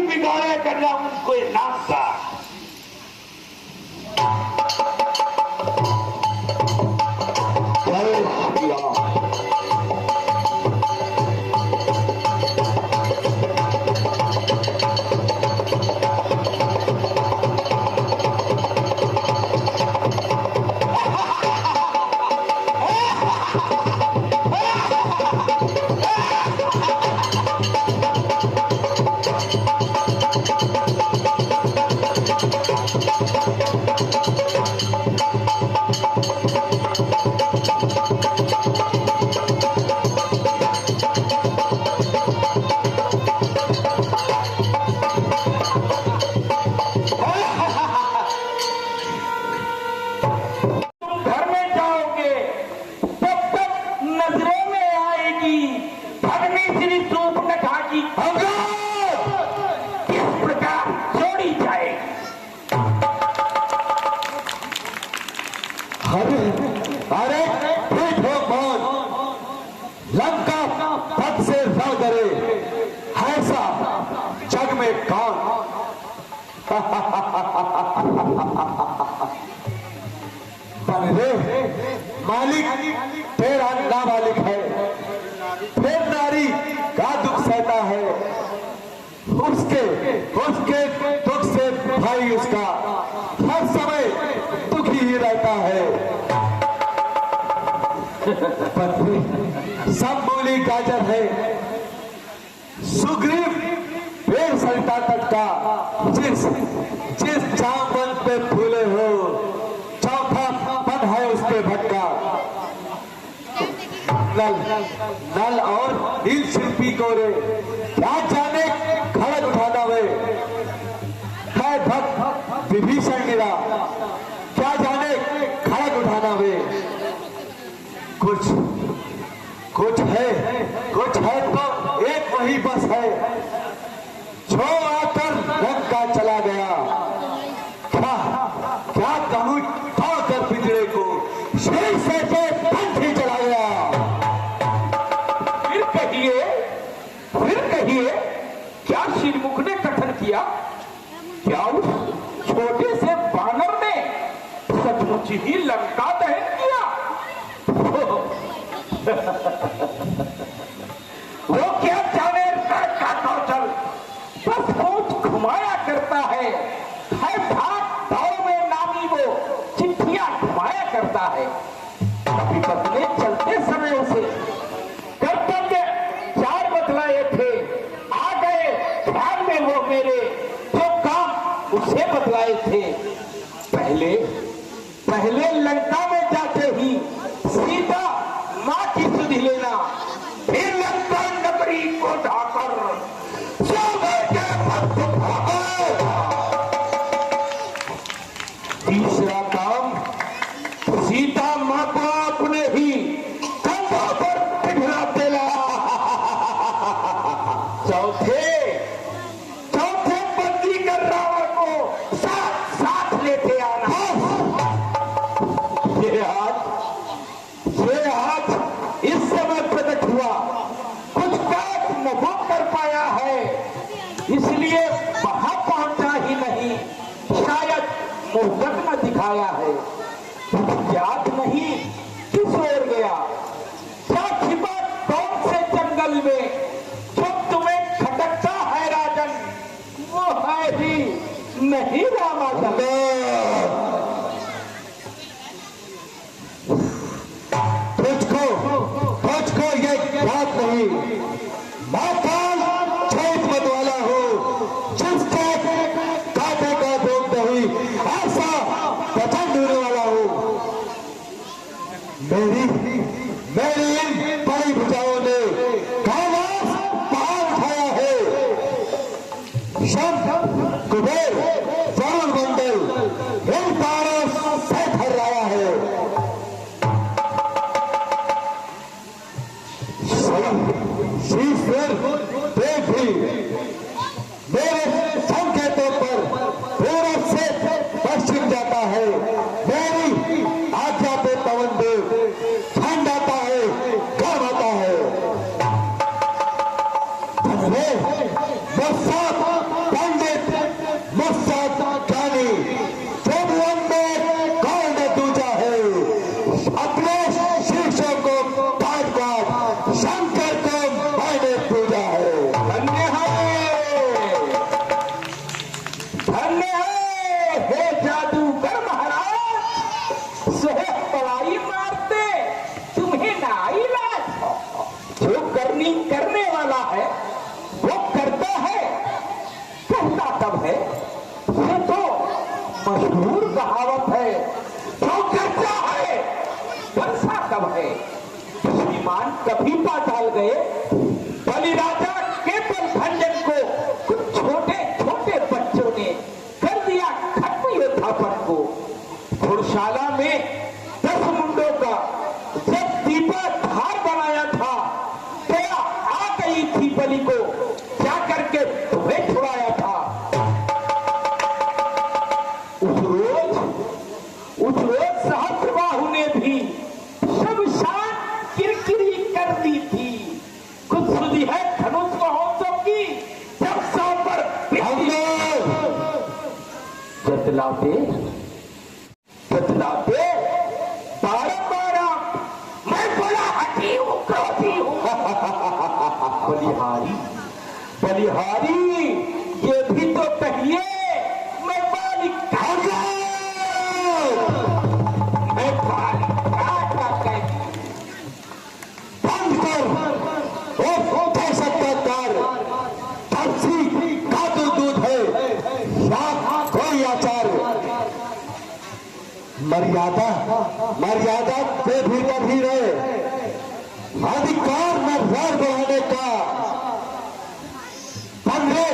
मालिक तेरा नामालिक है, फिर नारी का दुख सहता है, उसके उसके दुख से भाई उसका हर समय दुखी ही रहता है। पत्नी सब मूली गाजर है, सुग्रीव पेड़ सरिता तट का, जिस जामवन पे फूले हो चौथा पन है उस पे भटका। नल और नील शिल्पी को रे क्या जाने खड़ग उठाना वे, है भक्त विभीषण गिरा क्या जाने खड़ग उठाना वे। कुछ है तो एक वही बस है जो आकर लंका चला गया। क्या कहूं ठोकर पिंजरे को शेर से पंथी चला गया।
फिर कहिए क्या श्रीमुख ने कथन किया? क्या उस छोटे से बानर ने सचमुच ही लंका दहन किया? वो क्या जाने का कौशल, बस सोच घुमाया करता है भाग दौड़ में नामी वो चिट्ठियां घुमाया करता है। कभी बदले चलते समय उसे कर्तव्य 4 बतलाए थे, आ गए ध्यान में वो मेरे जो काम उसे बतलाए थे। पहले लंका में जाते ही सीता मां की सुधि लेना, फिर लंका नगरी को ढाकर तीसरा काम सीता मां को अपने ही कंधों पर बिठा देना। चौथे बंदी कर रावण को साथ लेते आना। ये हाथ इस समय प्रकट हुआ, कुछ बात न वो कर पाया है, इसलिए वहां पहुंचा ही नहीं, शायद मुहूर्त न दिखाया है। याद नहीं किस ओर गया, क्या छिपा कौन से जंगल में, जो तुम्हें खटकता है राजन, वो है ही नहीं रामाचंद्र।
तुझको ये बात नहीं, माताल छेद मत वाला हो, जिसके कांटे का भोग नहीं, ऐसा वचन ढूंढने वाला हो। मेरी इन बड़ी भुजाओं ने कैलाश पहाड़ उठाया है, शब्द कुबेर वरुण मंडल इन तारों से थर्राया है। ईश्वर देव भी मेरे संकेतों पर पूरब से पश्चिम जाता है, मेरी आज्ञा पे पवन देव ठंड आता है, गर्म आता है। मुस्साद पंडित, मुस्साद ज्ञानी, त्रिभुवन में कौन दूजा है, अपने शीर्षों को काट शंकर को मैंने पूजा है। धन्य है हे जादूगर महाराज, सोहे पढ़ाई मारते तुम्हें ना आई लाज। जो करने वाला है वो करता है, कहता तब है ये तो मशहूर
मशहूर कहावत है, जो गर्जा है वर्षा कब है। श्रीमान कभी पाताल गए? बलिराजा केवल भंजन को कुछ छोटे छोटे बच्चों ने कर दिया खत्म योद्धापन को। घुड़शाला में 10 मुंडों का जब दीपा धार बनाया था, दया आ गई थी बलि को, क्या करके तुम्हें छुड़ाया था। उस रोज सहस्रबाहु ने भी शमशान किरकिरी कर दी थी। कुछ सुधी है धनुष महोत्सव की, जब सौ पर जतलाते जतलाते बारंबार मैं बड़ा हठी हूँ, क्रोधी हूँ। बलिहारी बलिहारी ये भी तो कहिए मैं मालिक मैं
मर्यादा मर्यादा के भीतर ही रहे। अधिकार में रार बढ़ाने का हमने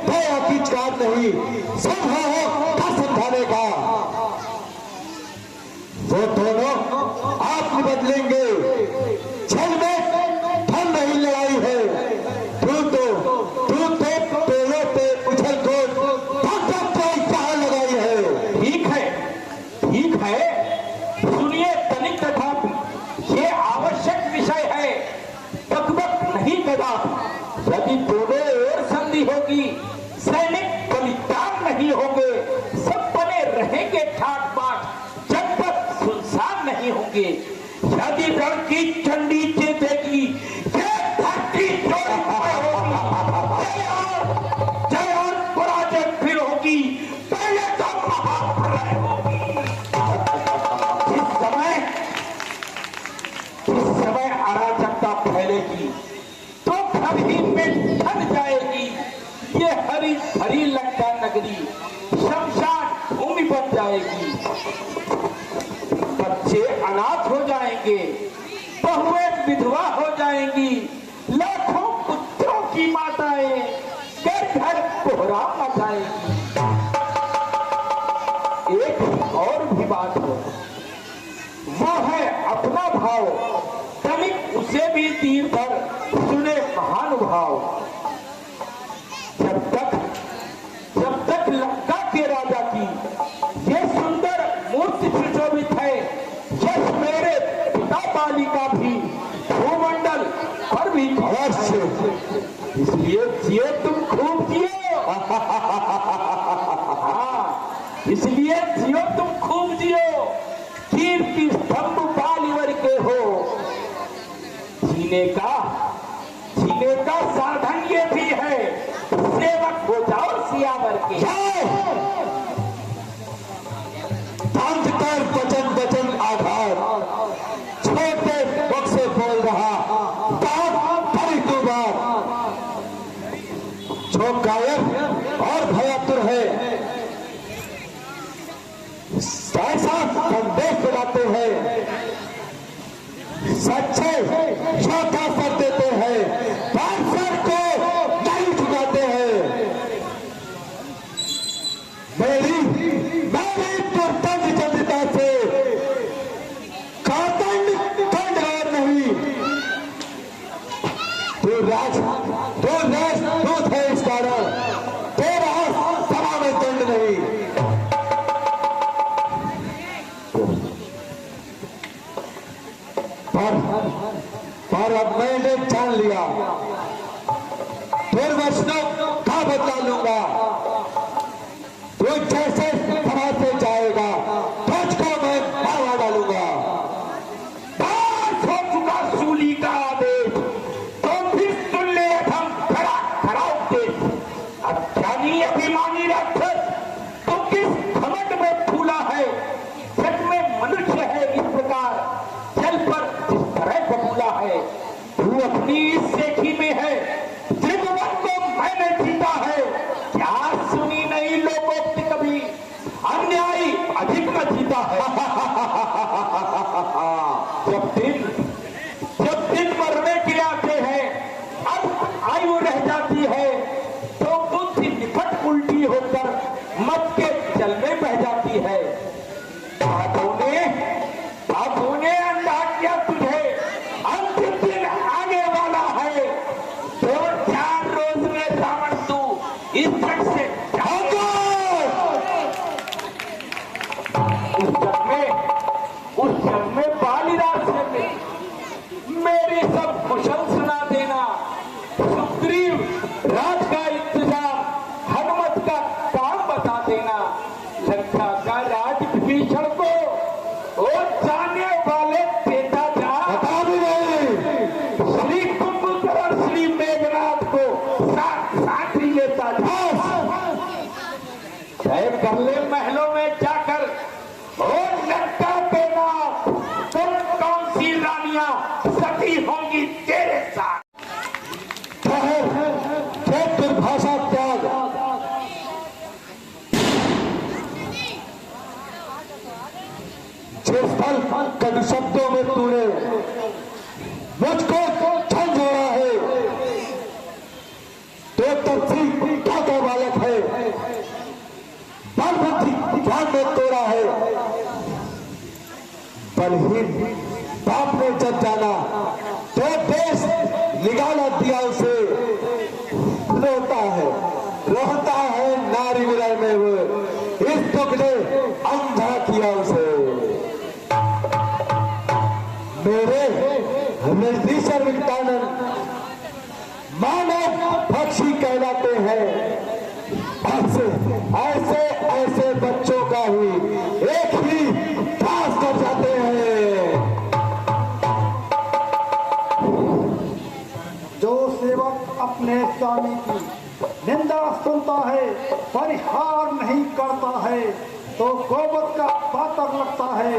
दया की चार नहीं, समझाओ का समझाने का। वो दोनों आप बदलेंगे, छल में धन नहीं लड़ाई है। तू तो पेड़ों पे उछल को कहाँ लगाई है।
ठीक है, सुनिए तनिक तथा ये आवश्यक विषय है, बकबक नहीं कदापि। यदि दोनों ओर संधि होगी, सैनिक बलिदान नहीं होंगे, सब बने रहेंगे ठाट बाट, जब तक सुनसान नहीं होंगे। यदि रण की चंडी चेतेगी, ये धरती जोड़ी होगी, जय और पराजय फिर होगी, पहले तो महाप्रलय होगी। इस समय अराजकता फैलेगी तो कभी में ढल जाएगी। ये हरी भरी लंका नगरी शमशान भूमि बन जाएगी। बच्चे अनाथ हो जाएंगे, बहुएं विधवा हो जाएंगी, लाखों पुत्रों की माताएं घर घर कोहरा मचाएंगी। एक और भी बात है, वो है अपना भाव, तनिक उसे भी तीर पर सुने महानुभाव। जब तक लंका के राजा की ये सुंदर मूर्ति सुशोभित है, यश मेरे पिता बाली का भी भूमंडल पर भी अवश्य। इसलिए जियो तुम खूब जियो। हाँ, इसलिए जियो तुम खूब जियो, कीर्ति स्तंभ बालिवर के हो। जीने का साधन ये भी है, सेवक हो जाओ सियावर के।
कर वचन आधार, छोटे वक्त से बोल रहा बड़ी दुबार। जो गायब और भयातुर है, ऐसा संदेश दिलाते हैं, सच्चे योद्धा कर देते हैं, बादशाह को नहीं झुकाते हैं। मेरी दुर्दंड चंद्रिता से कातंड दंडगार नहीं। तू राजदूत है, इस कारण तेरा सभा में दंड नहीं। पर अब मैंने जान लिया, दुर्वचनों का बदला लूंगा। तू जैसे सभा से जाएगा, तुझको मैं मार डालूंगा।
पास हो चुका सूली का आदेश, तो फिर सुन ले हम खड़ा उपदेश। अज्ञानी अभिमानी राक्षस तो किस घमंड में फूला है, सच में मनुष्य है इस प्रकार जल पर जिस तरह बबूला है। तू अपनी इस सेठी में है, त्रिभुवन को मैंने जीता है। क्या सुनी नहीं लोकोक्ति कभी, दिन जब दिन मरने के आते हैं, अब आयु रह जाती है तो बुद्धि निकट उल्टी होकर मत के जल में बह जाती है। बाबू ने अंधा किया तुझे, अंतिम दिन आने वाला है, 2-4 रोज में रावण तू इस जग से उस जग में बालीराज से मेरी सब कुशल सुना देना। सुग्रीव राज का इंतजाम, हनुमत का काम बता देना। लंका का राज विभीषण को और जाने वाले देता जा, बता भी नहीं। श्री कुंभकर्ण श्री मेघनाथ को साथ ही लेता जा। तय कर ले महलों में जाकर और लंका के नाथ, तुम कौन सी रानियां सती होंगी तेरे साथ।
भाषा त्याग, जिस फल कभी शब्दों में तूने मुझको झंझोड़ा है, तो तफसील क्या क्या बालक है, बल बुद्धि ज्ञान में तोड़ा है। बलहीन बाप ने जब जाना तो देश निकाला दिया उसे, रोता है नारी विरह में वो, इस दुख ने अंधा किया उसे। मेरे ऋषिशर विकटानंद मानव पक्षी कहलाते हैं। ऐसे ऐसे ऐसे बच्चों का ही एक ही पास कर जाते हैं।
जो सेवक अपने स्वामी की निंदा सुनता है, परिहार नहीं करता है, तो गोवत का पातर लगता है।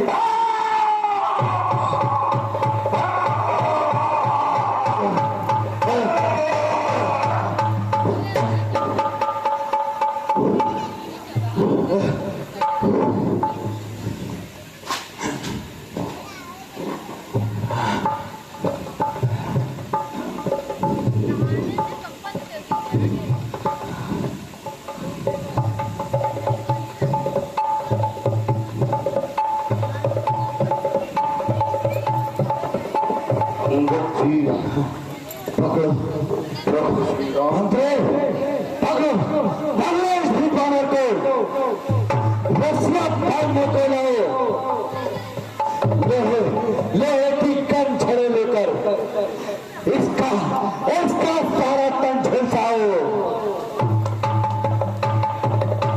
इसका सारा तन झुलसाओ।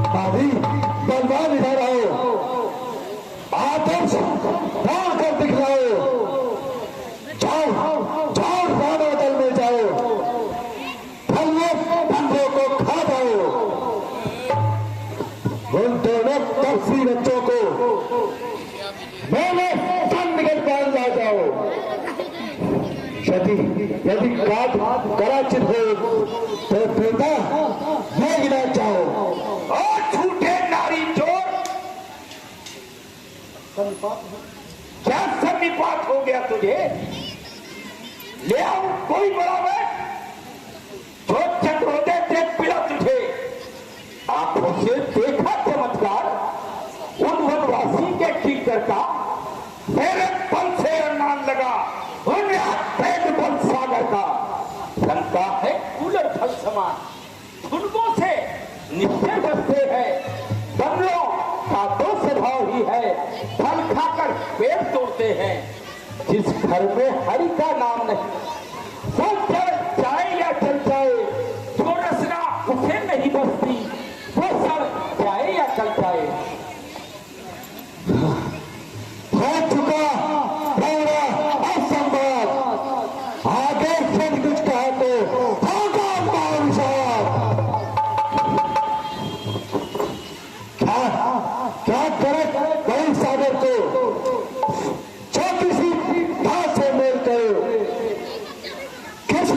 भाभी बलवान इधर आओ, आदर्श डाल कर दिखलाओ। जाओ जाओ राणा दल में जाओ, फलों बंदों को खा जाओ। उन दोनों तपसी बच्चों को मैंने सन निकल कर ला जाओ। यदि कराचित हो तो बेटा मैं गिना चाहो।
और झूठे नारी चोर, क्या सन्निपात हो गया तुझे? ले आओ कोई बड़ा बैठ, जो चक्रोदे देख पिला तुझे। आंखों से देखा चमत्कार उन वनवासी के टीकर का, मेरे बल से अनुमान लगा उन बल सागर का। लंका है कूलर फल समान, फुलकों से निश्चय बसते हैं। बंदरों का तो स्वभाव ही है, फल खाकर पेड़ तोड़ते हैं। जिस घर में हरि का नाम नहीं, वो जल जाए या चल जाए, जो रचना उसे नहीं बसती, वो सड़ जाए या चल जाए।
हो चुका असंभव, आगे से कुछ कहा तो होगा महाविशाल। क्या करे बड़ी सागर को, जो किसी भाव से मेल करे, किस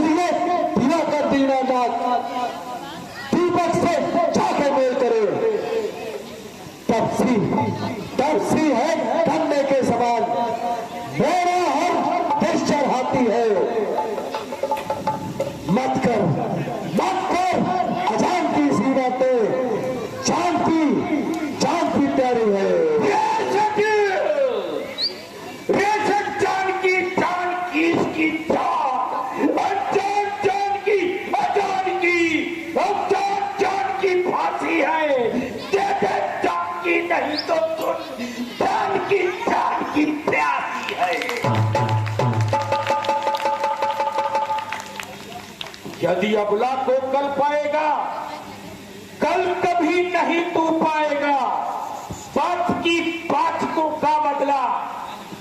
जान की प्यासी है। यदि अबला को कल पाएगा, कल कभी नहीं तू पाएगा। बात की बात को का बदला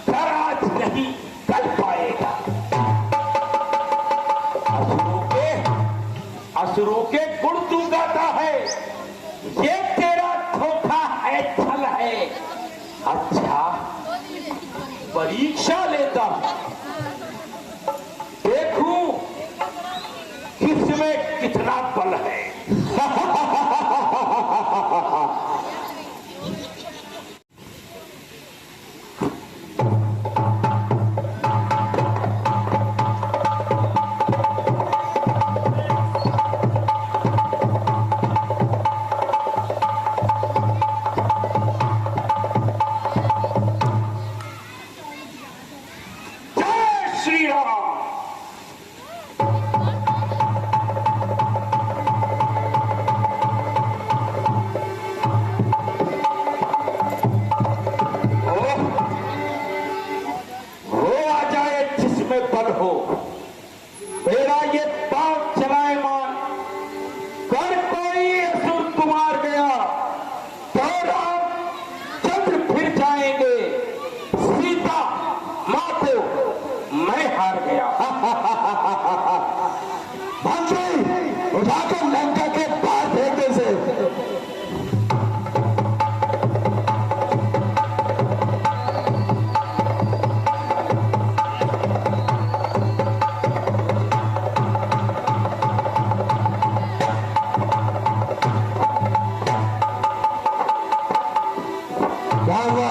कर आज नहीं कल पाएगा। असुरों के गुण तू गाता है, ये तेरा धोखा है, छल है। अच्छा परीक्षा लेता देखूं किसमें कितना बल है।
उठाकर लंका के पार फेंकने से क्या हुआ?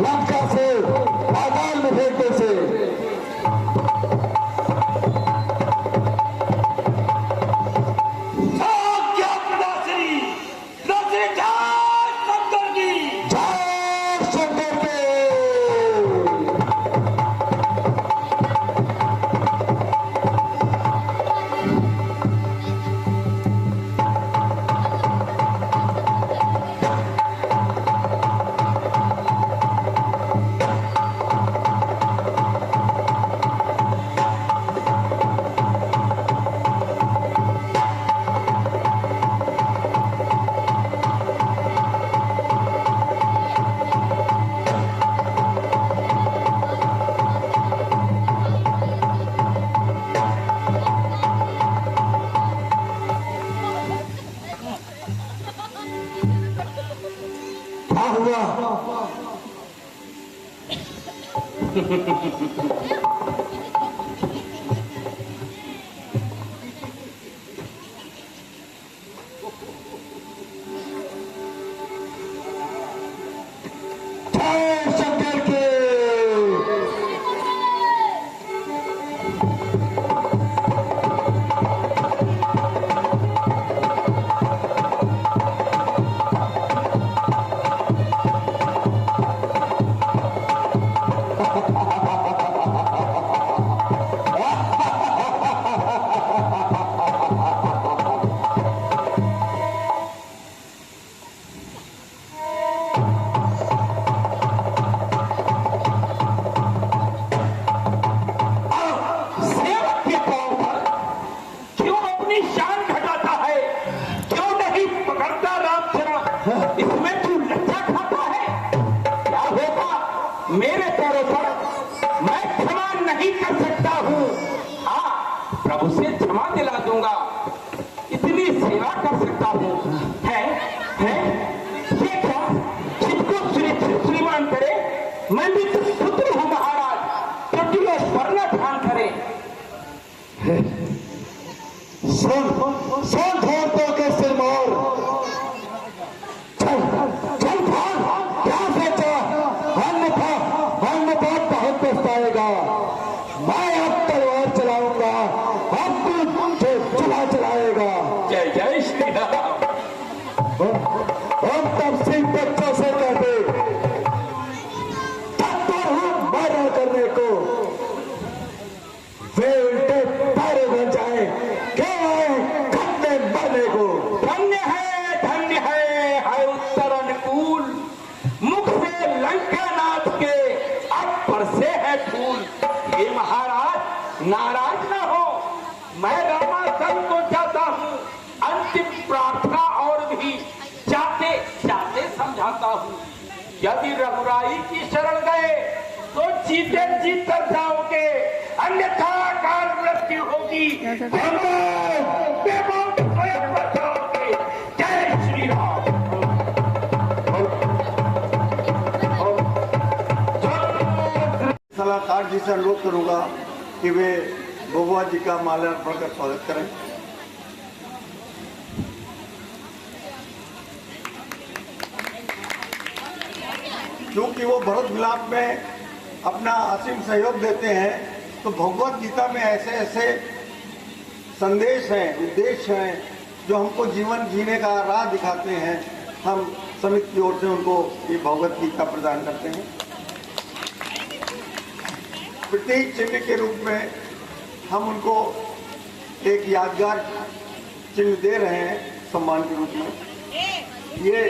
लंका से पाताल में फेंकने से
मेरे पैरों पर मैं क्षमा नहीं कर सकता हूँ। हाँ, प्रभु से क्षमा दिला दूंगा, इतनी सेवा कर सकता हूँ। है ये क्या जिसको श्रीमान करे, मैं भी तो पुत्र हूँ महाराज, तो में स्वर्ण ध्यान करे।
सुन छोड़ दो के सिरमौर, चल भाग, क्या सोचा? अन्य बहुत पछताएगा। चलाएगा, मैं अब तलवार चलाऊंगा, अब तू चूल्हा चलाएगा।
जय जय श्री राम।
हम तब सिंह बच्चों से कहते तत्पर हूं मारा करने को, वे उल्टे पैरे बन जाए क्या खतने मरने को।
धन्य है उत्तर अनुकूल, मुख से लंकानाथ के अपर से है फूल। ये महाराज नाराज न हो, मैं रामासन को चाहता हूँ, अंतिम प्रार्थना और भी जाते जाते समझाता हूँ। यदि रघुराई की शरण गए तो जीते जी तर जाओगे, अन्यथा काल मृत्यु होगी, बेमौत स्वयं मर जाओगे। जय श्री राम।
सलाहकार जी से अनुरोध करूंगा कि वे भगवान जी का माल्यार्पण कर स्वागत करें। क्योंकि वो भरत विलाप में अपना असीम सहयोग देते हैं, तो भगवत गीता में ऐसे ऐसे संदेश हैं, उद्देश्य हैं जो हमको जीवन जीने का राह दिखाते हैं। हम समिति की ओर से उनको ये भगवत गीता प्रदान करते हैं। प्रतीक चिन्ह के रूप में हम उनको एक यादगार चिन्ह दे रहे हैं सम्मान के रूप में। ये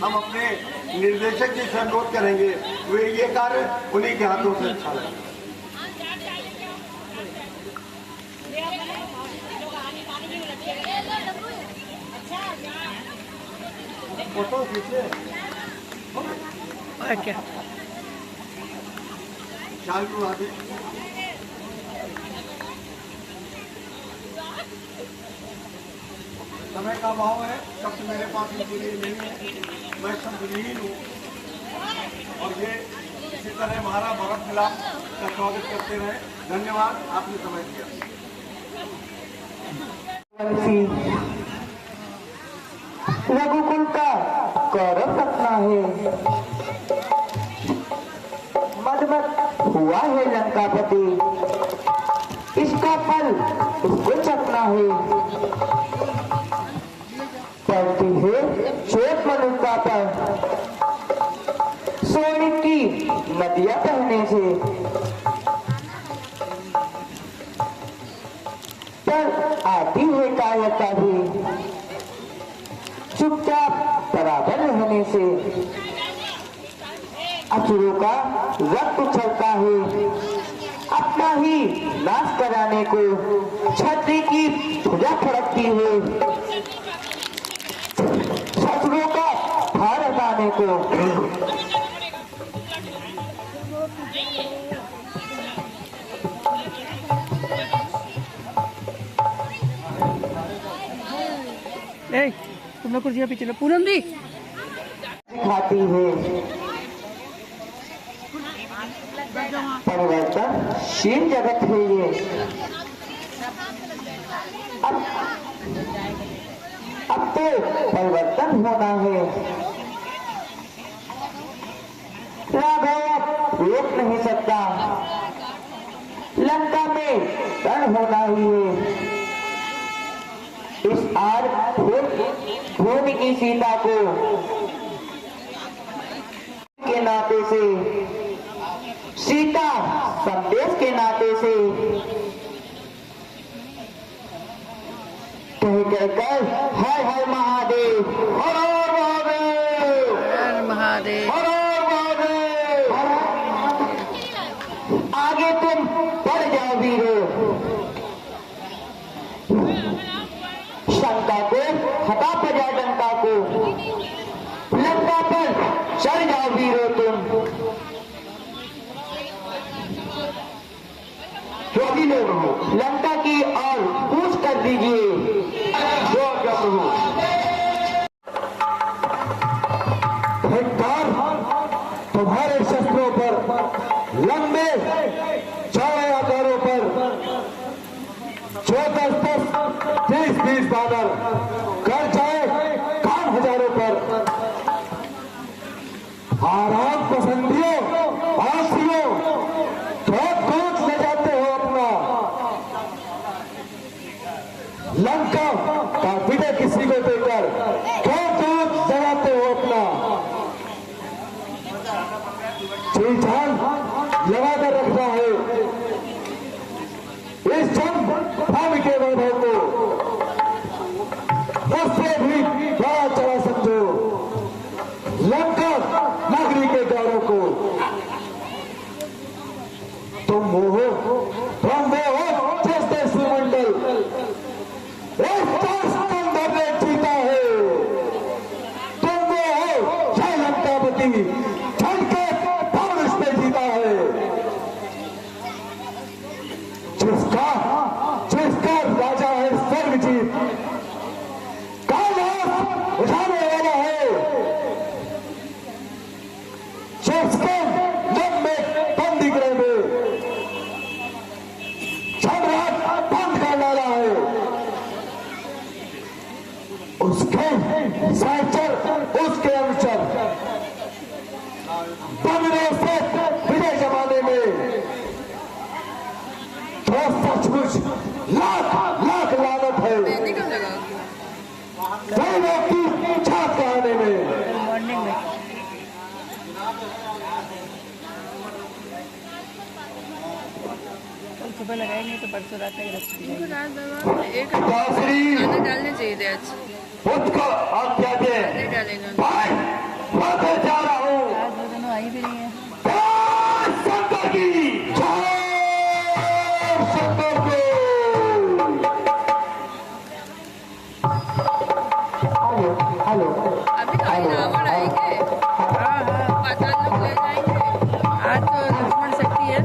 हम अपने निर्देशक जी से अनुरोध करेंगे, वे ये कार्य उन्हीं के हाथों से अच्छा लगे। फोटो खींचे
क्या
चालू आदि समय का अभाव है, शब्द मेरे पास इनके लिए नहीं है, मैं शब्दहीन हूँ। और ये इसी तरह हमारा भरत विलाप का स्वागत करते रहे। धन्यवाद, आपने समय दिया।
रघुकुल का गौरव रखना है, मदमत हुआ है लंकापति, इसका फल उसको चखना है। पड़ती है चोट मनुका पर, सोने की नदियां बहने से, पर आती है कायरता भी, चुपचाप बराबर रहने से। असुरों का रक्त उछलता है, अपना ही नाश कराने को, छतरी की भुजा फड़कती है, शत्रुओं का भार हटाने को।
तुम लोग कुर्सियां पीछे लो, पूनम दी
दिखाती है परिवर्तनशील जगत है ये। अब तो परिवर्तन होना है, राघव रोक नहीं सकता, लंका में रण होना ही है। इस आर भूमि की सीता को के नाते से, सीता संदेश के नाते से कहकर हर हर महादेव, हर हर महादेव,
हर महादेव,
हर हर महादेव। आगे तुम बढ़ जाओ वीरों, शंका को हटा बजा डंका को, लंका पर चढ़ जाओ वीरों तुम। जो भी लोग हो लंका की ओर कूच कर दीजिए। जो क्या प्रभु
तुम्हारे शस्त्रों पर, लंबे चौड़े आकारों पर, 10-10, 20-20 बादल कर जाए काम हजारों पर। आराम पसंदियों, आसियों, तो लंका का विजय किसी को देकर क्यों दूध जलाते हो अपना? जी जान लगा कर रखना है इस जंग भूमि के वैभव को, उससे भी बड़ा चला समझो लंका नगरी के गौरव को। तुम वो हो जिसने सुमंडल ने जीता है। तुम वो हो जय लंकापति झंडे पौरुष में जीता है। जिसका राजा है सर्वजीत, काल उठाने वाला है, जिसके मन में बंदी गृह में सम्राट बंद कर डाला है, उसके सहचर उसके अनुचर बनने से विजय जमाने में तो सचमुच लाख लाख लानत है कई लोग की छाप कहने में।
मॉर्निंग में कल सुबह लगाएंगे तो परसों रात तक रख देंगे। एक गाने डालने चाहिए थे आज।
उसको आप क्या दे
डालेगा
भाई मैं जा रहा हूँ।
आज वो दोनों आई भी नहीं है।
शंकर की जय, शंकर को। हेलो
अभी तो रावण आएंगे। हाँ पाताल लोग ले जाएंगे। आज तो लक्ष्मण शक्ति है।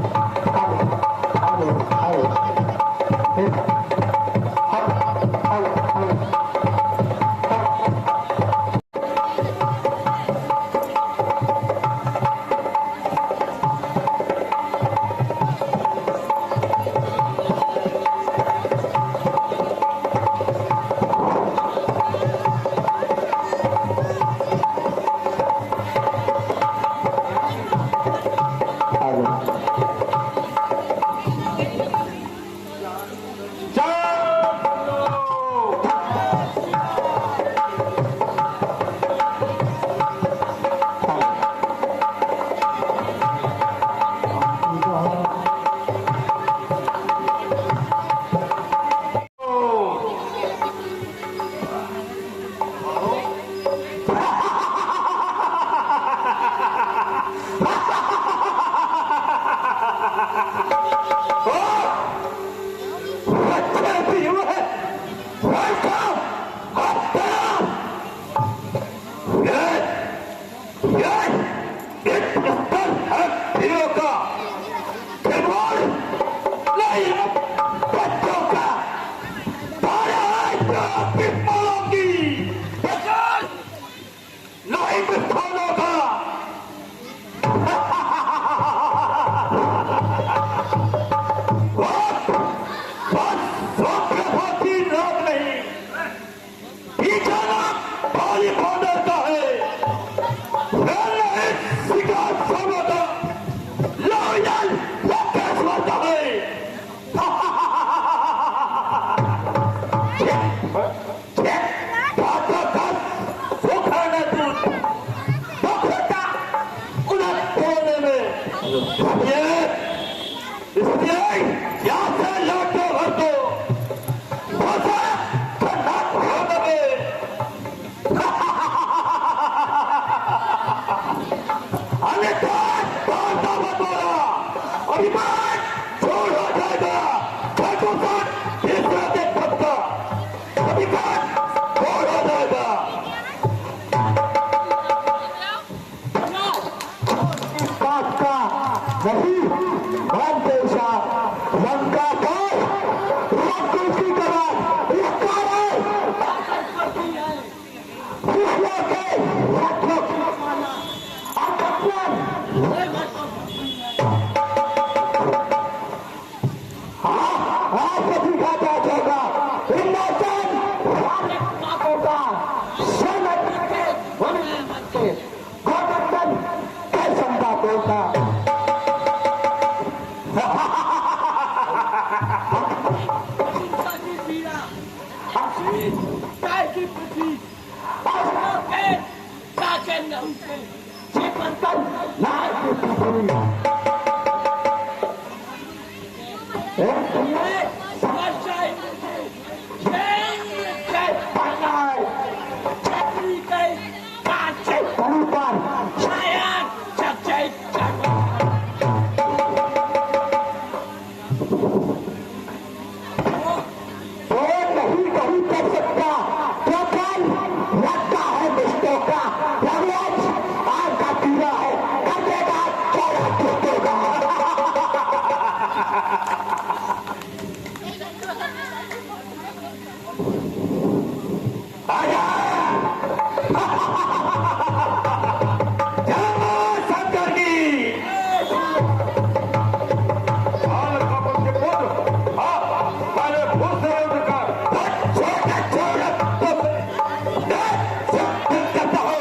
काय की पृथ्वी के काके नमके जीवन कर लाल की पृथ्वी समझाई जय पनाय छतरी के काचे पर छाया चचे नहीं कर सकता तो कल लगता है दुष्टों का रविराज आग का पीड़ा है कर देगा चौड़ा दुष्टों का
शंकर की हाल कपल के पुत्र पहले भूत से उठकर
छोटा छोटा करता हो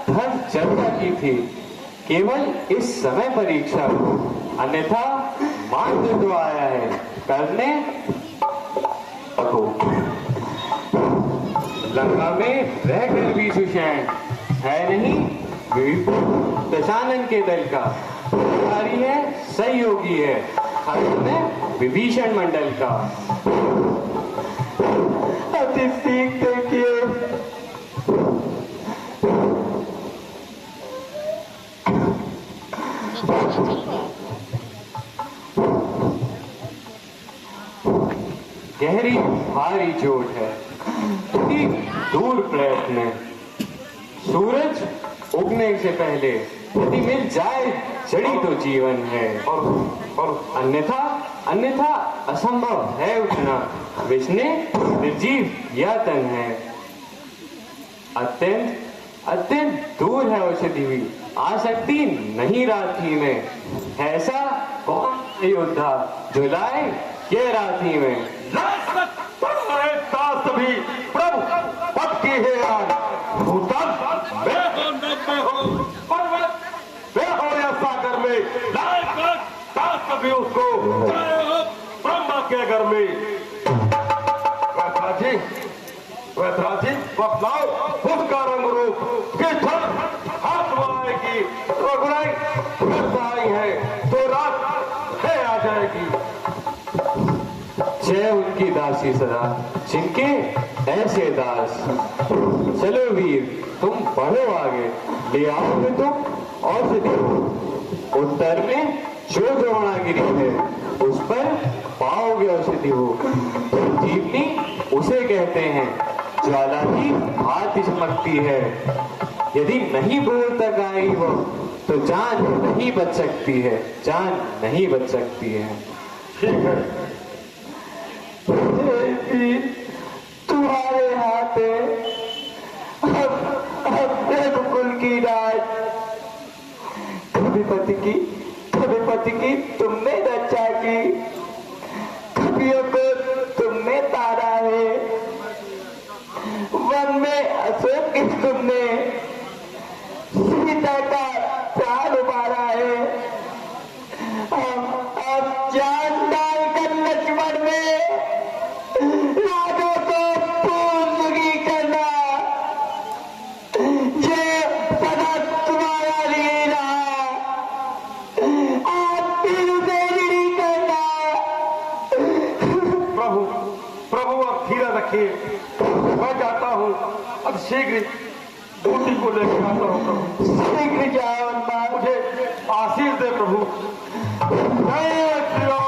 धर्म चर्चा की थी केवल इस समय परीक्षा हो, अन्यथा मान तो आया है करने पको। लंका में रहकर भी सुषैण है नहीं दशानन के दल का अधिकारी है, सहयोगी है हर्ष में विभीषण मंडल का। अति सीख देखिए गहरी भारी चोट है, इतनी दूर प्रयत्न है। सूरज उगने से पहले यदि मिल जाए जड़ी तो जीवन है, और अन्यथा असंभव है उठना, विष्णु निर्जीव यातन है। अत्यंत दूर है औषधि हुई, आसक्ति नहीं राथी में, ऐसा कौन योद्धा जो लाए ये राथी में।
भी प्रभु पद की है आज भूतल हो या सागर में कभी उसको ब्रह्मा के घर में वैथराजी बतलाओ उसका रंग रूप किस हाथ आएगी रघुराई है तो रात है आ जाएगी।
जय उनकी दासी सदा जिनके ऐसे दास। चलो वीर तुम बढ़ो आगे, ले आओगे तुम औषधि। उत्तर में जो द्रोणागिरी है उस पर पाओगे औषधि हो। जीवनी उसे कहते हैं ज्वाला की भांति चमकती है, यदि नहीं दूर तक आई वो तो जान नहीं बच सकती है, जान नहीं बच सकती है।
ठीक है
तुम्हारे हाथ की रात, कभी पति की तुमने रक्षा की, कवियों को तुमने तारा है, वन में अशोक की तुमने सीता का प्राण उबारा है। अब जान डालकर लक्ष्मण में राजों को पूर्णगी करना, ये सदा तुम्हारा लिए रहा, आप फिर उसे नहीं करना।
प्रभु आप धीरज रखिए, मैं जाता हूँ, अब शीघ्र बूटी को लेकर आता हूँ। प्रभु
शीघ्र जाओ,
मुझे आशीष दे प्रभु। जय श्री राम।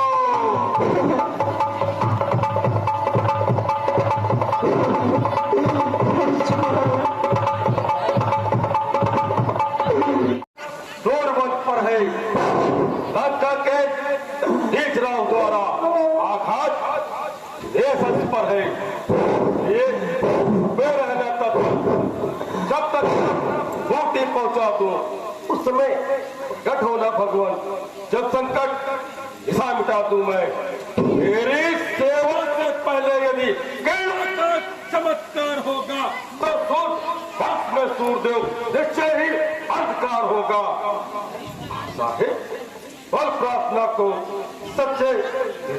दूरवंश पर है धक्का के देख राव द्वारा आघात देश पर है, ये मैं रहना तब जब तक बूटी पहुंचा दो, उस समय घट होना भगवान, जब संकट ऐसा मिटा दूं मैं। मेरी सेवा से पहले यदि का चमत्कार होगा तो सूर में सूरदेव निश्चय ही अंधकार होगा। साहिब फल प्रार्थना को सच्चे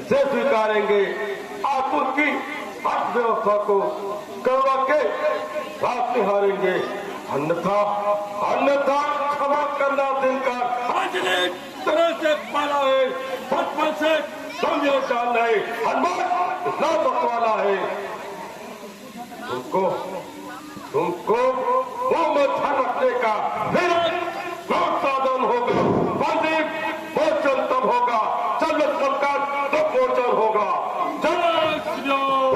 से स्वीकारेंगे, आतुर की अर्थव्यवस्था को करुणा के साथ निहारेंगे, अन्यथा क्षमा करना दिन का आज तरह से पाला है, बचपन से समझे जानना है, हनुमान इतना बकवाला है। तुमको वो में धन रखने का फिर साधन होगा, बंदीप भोजन तब होगा, चल का तो भोजन होगा। जय श्री राम।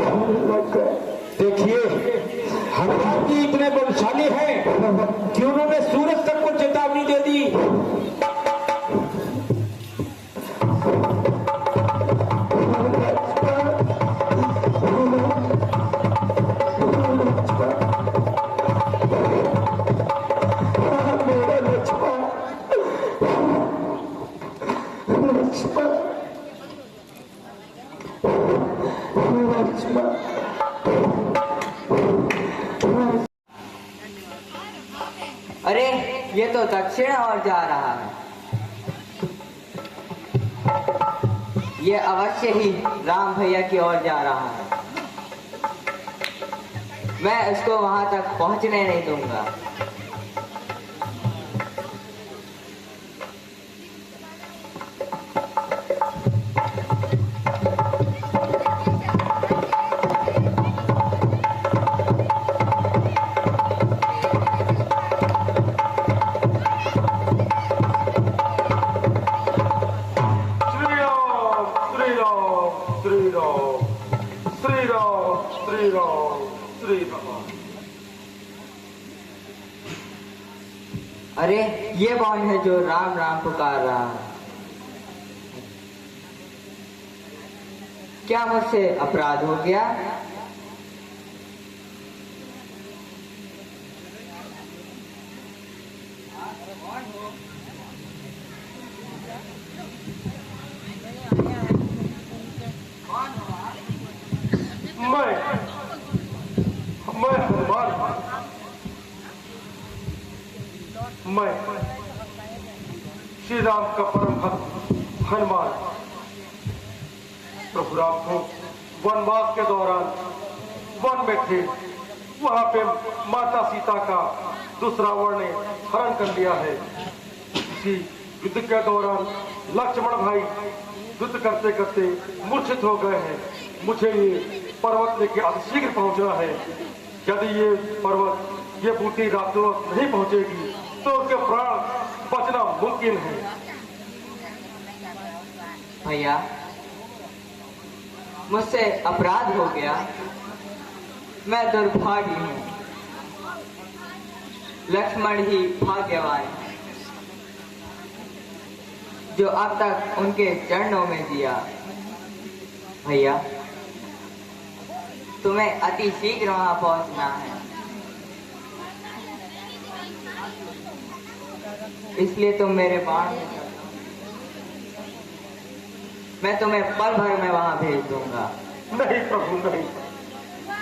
देखिए हनुमान जी इतने बलशाली हैं कि उन्होंने सूरज तक को चेतावनी दे दी।
अरे ये तो दक्षिण ओर जा रहा है, ये अवश्य ही राम भैया की ओर जा रहा है। मैं इसको वहां तक पहुंचने नहीं दूंगा। अरे ये कौन है जो राम राम पुकार रहा है? क्या मुझसे अपराध हो गया?
मैं हनुमान, मैं श्री राम का परम भक्त हनुमान। प्रभु राम को वनवास के दौरान वन में थे, वहां पे माता सीता का दुष्रावण ने हरण कर लिया है। इसी युद्ध के दौरान लक्ष्मण भाई युद्ध करते करते मूर्छित हो गए हैं। मुझे ये पर्वत लेके अतिशीघ्र पहुंचना है। यदि ये पर्वत, ये बूटी रातों नहीं पहुंचेगी तो उसके प्राण बचना मुमकिन है।
भैया मुझसे अपराध हो गया, मैं दुर्भाग्य हूँ। लक्ष्मण ही भाग्यवान जो अब तक उनके चरणों में दिया। भैया तुम्हें अति शीघ्र वहां पहुंचना है।
इसलिए तुम मेरे बाण में चलो। मैं तुम्हें पल भर में वहां भेज दूंगा।
नहीं प्रभु नहीं,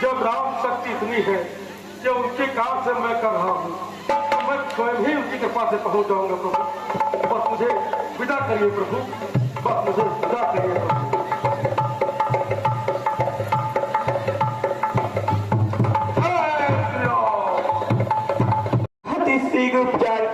जब राम शक्ति इतनी है कि उनके काम से मैं कर रहा हूँ, तो मैं स्वयं ही उनकी कृपा से पहुंच जाऊंगा प्रभु। बस मुझे विदा करिए प्रभु, बस मुझे विदा करिए प्रभु।
अति शीघ्र उपचार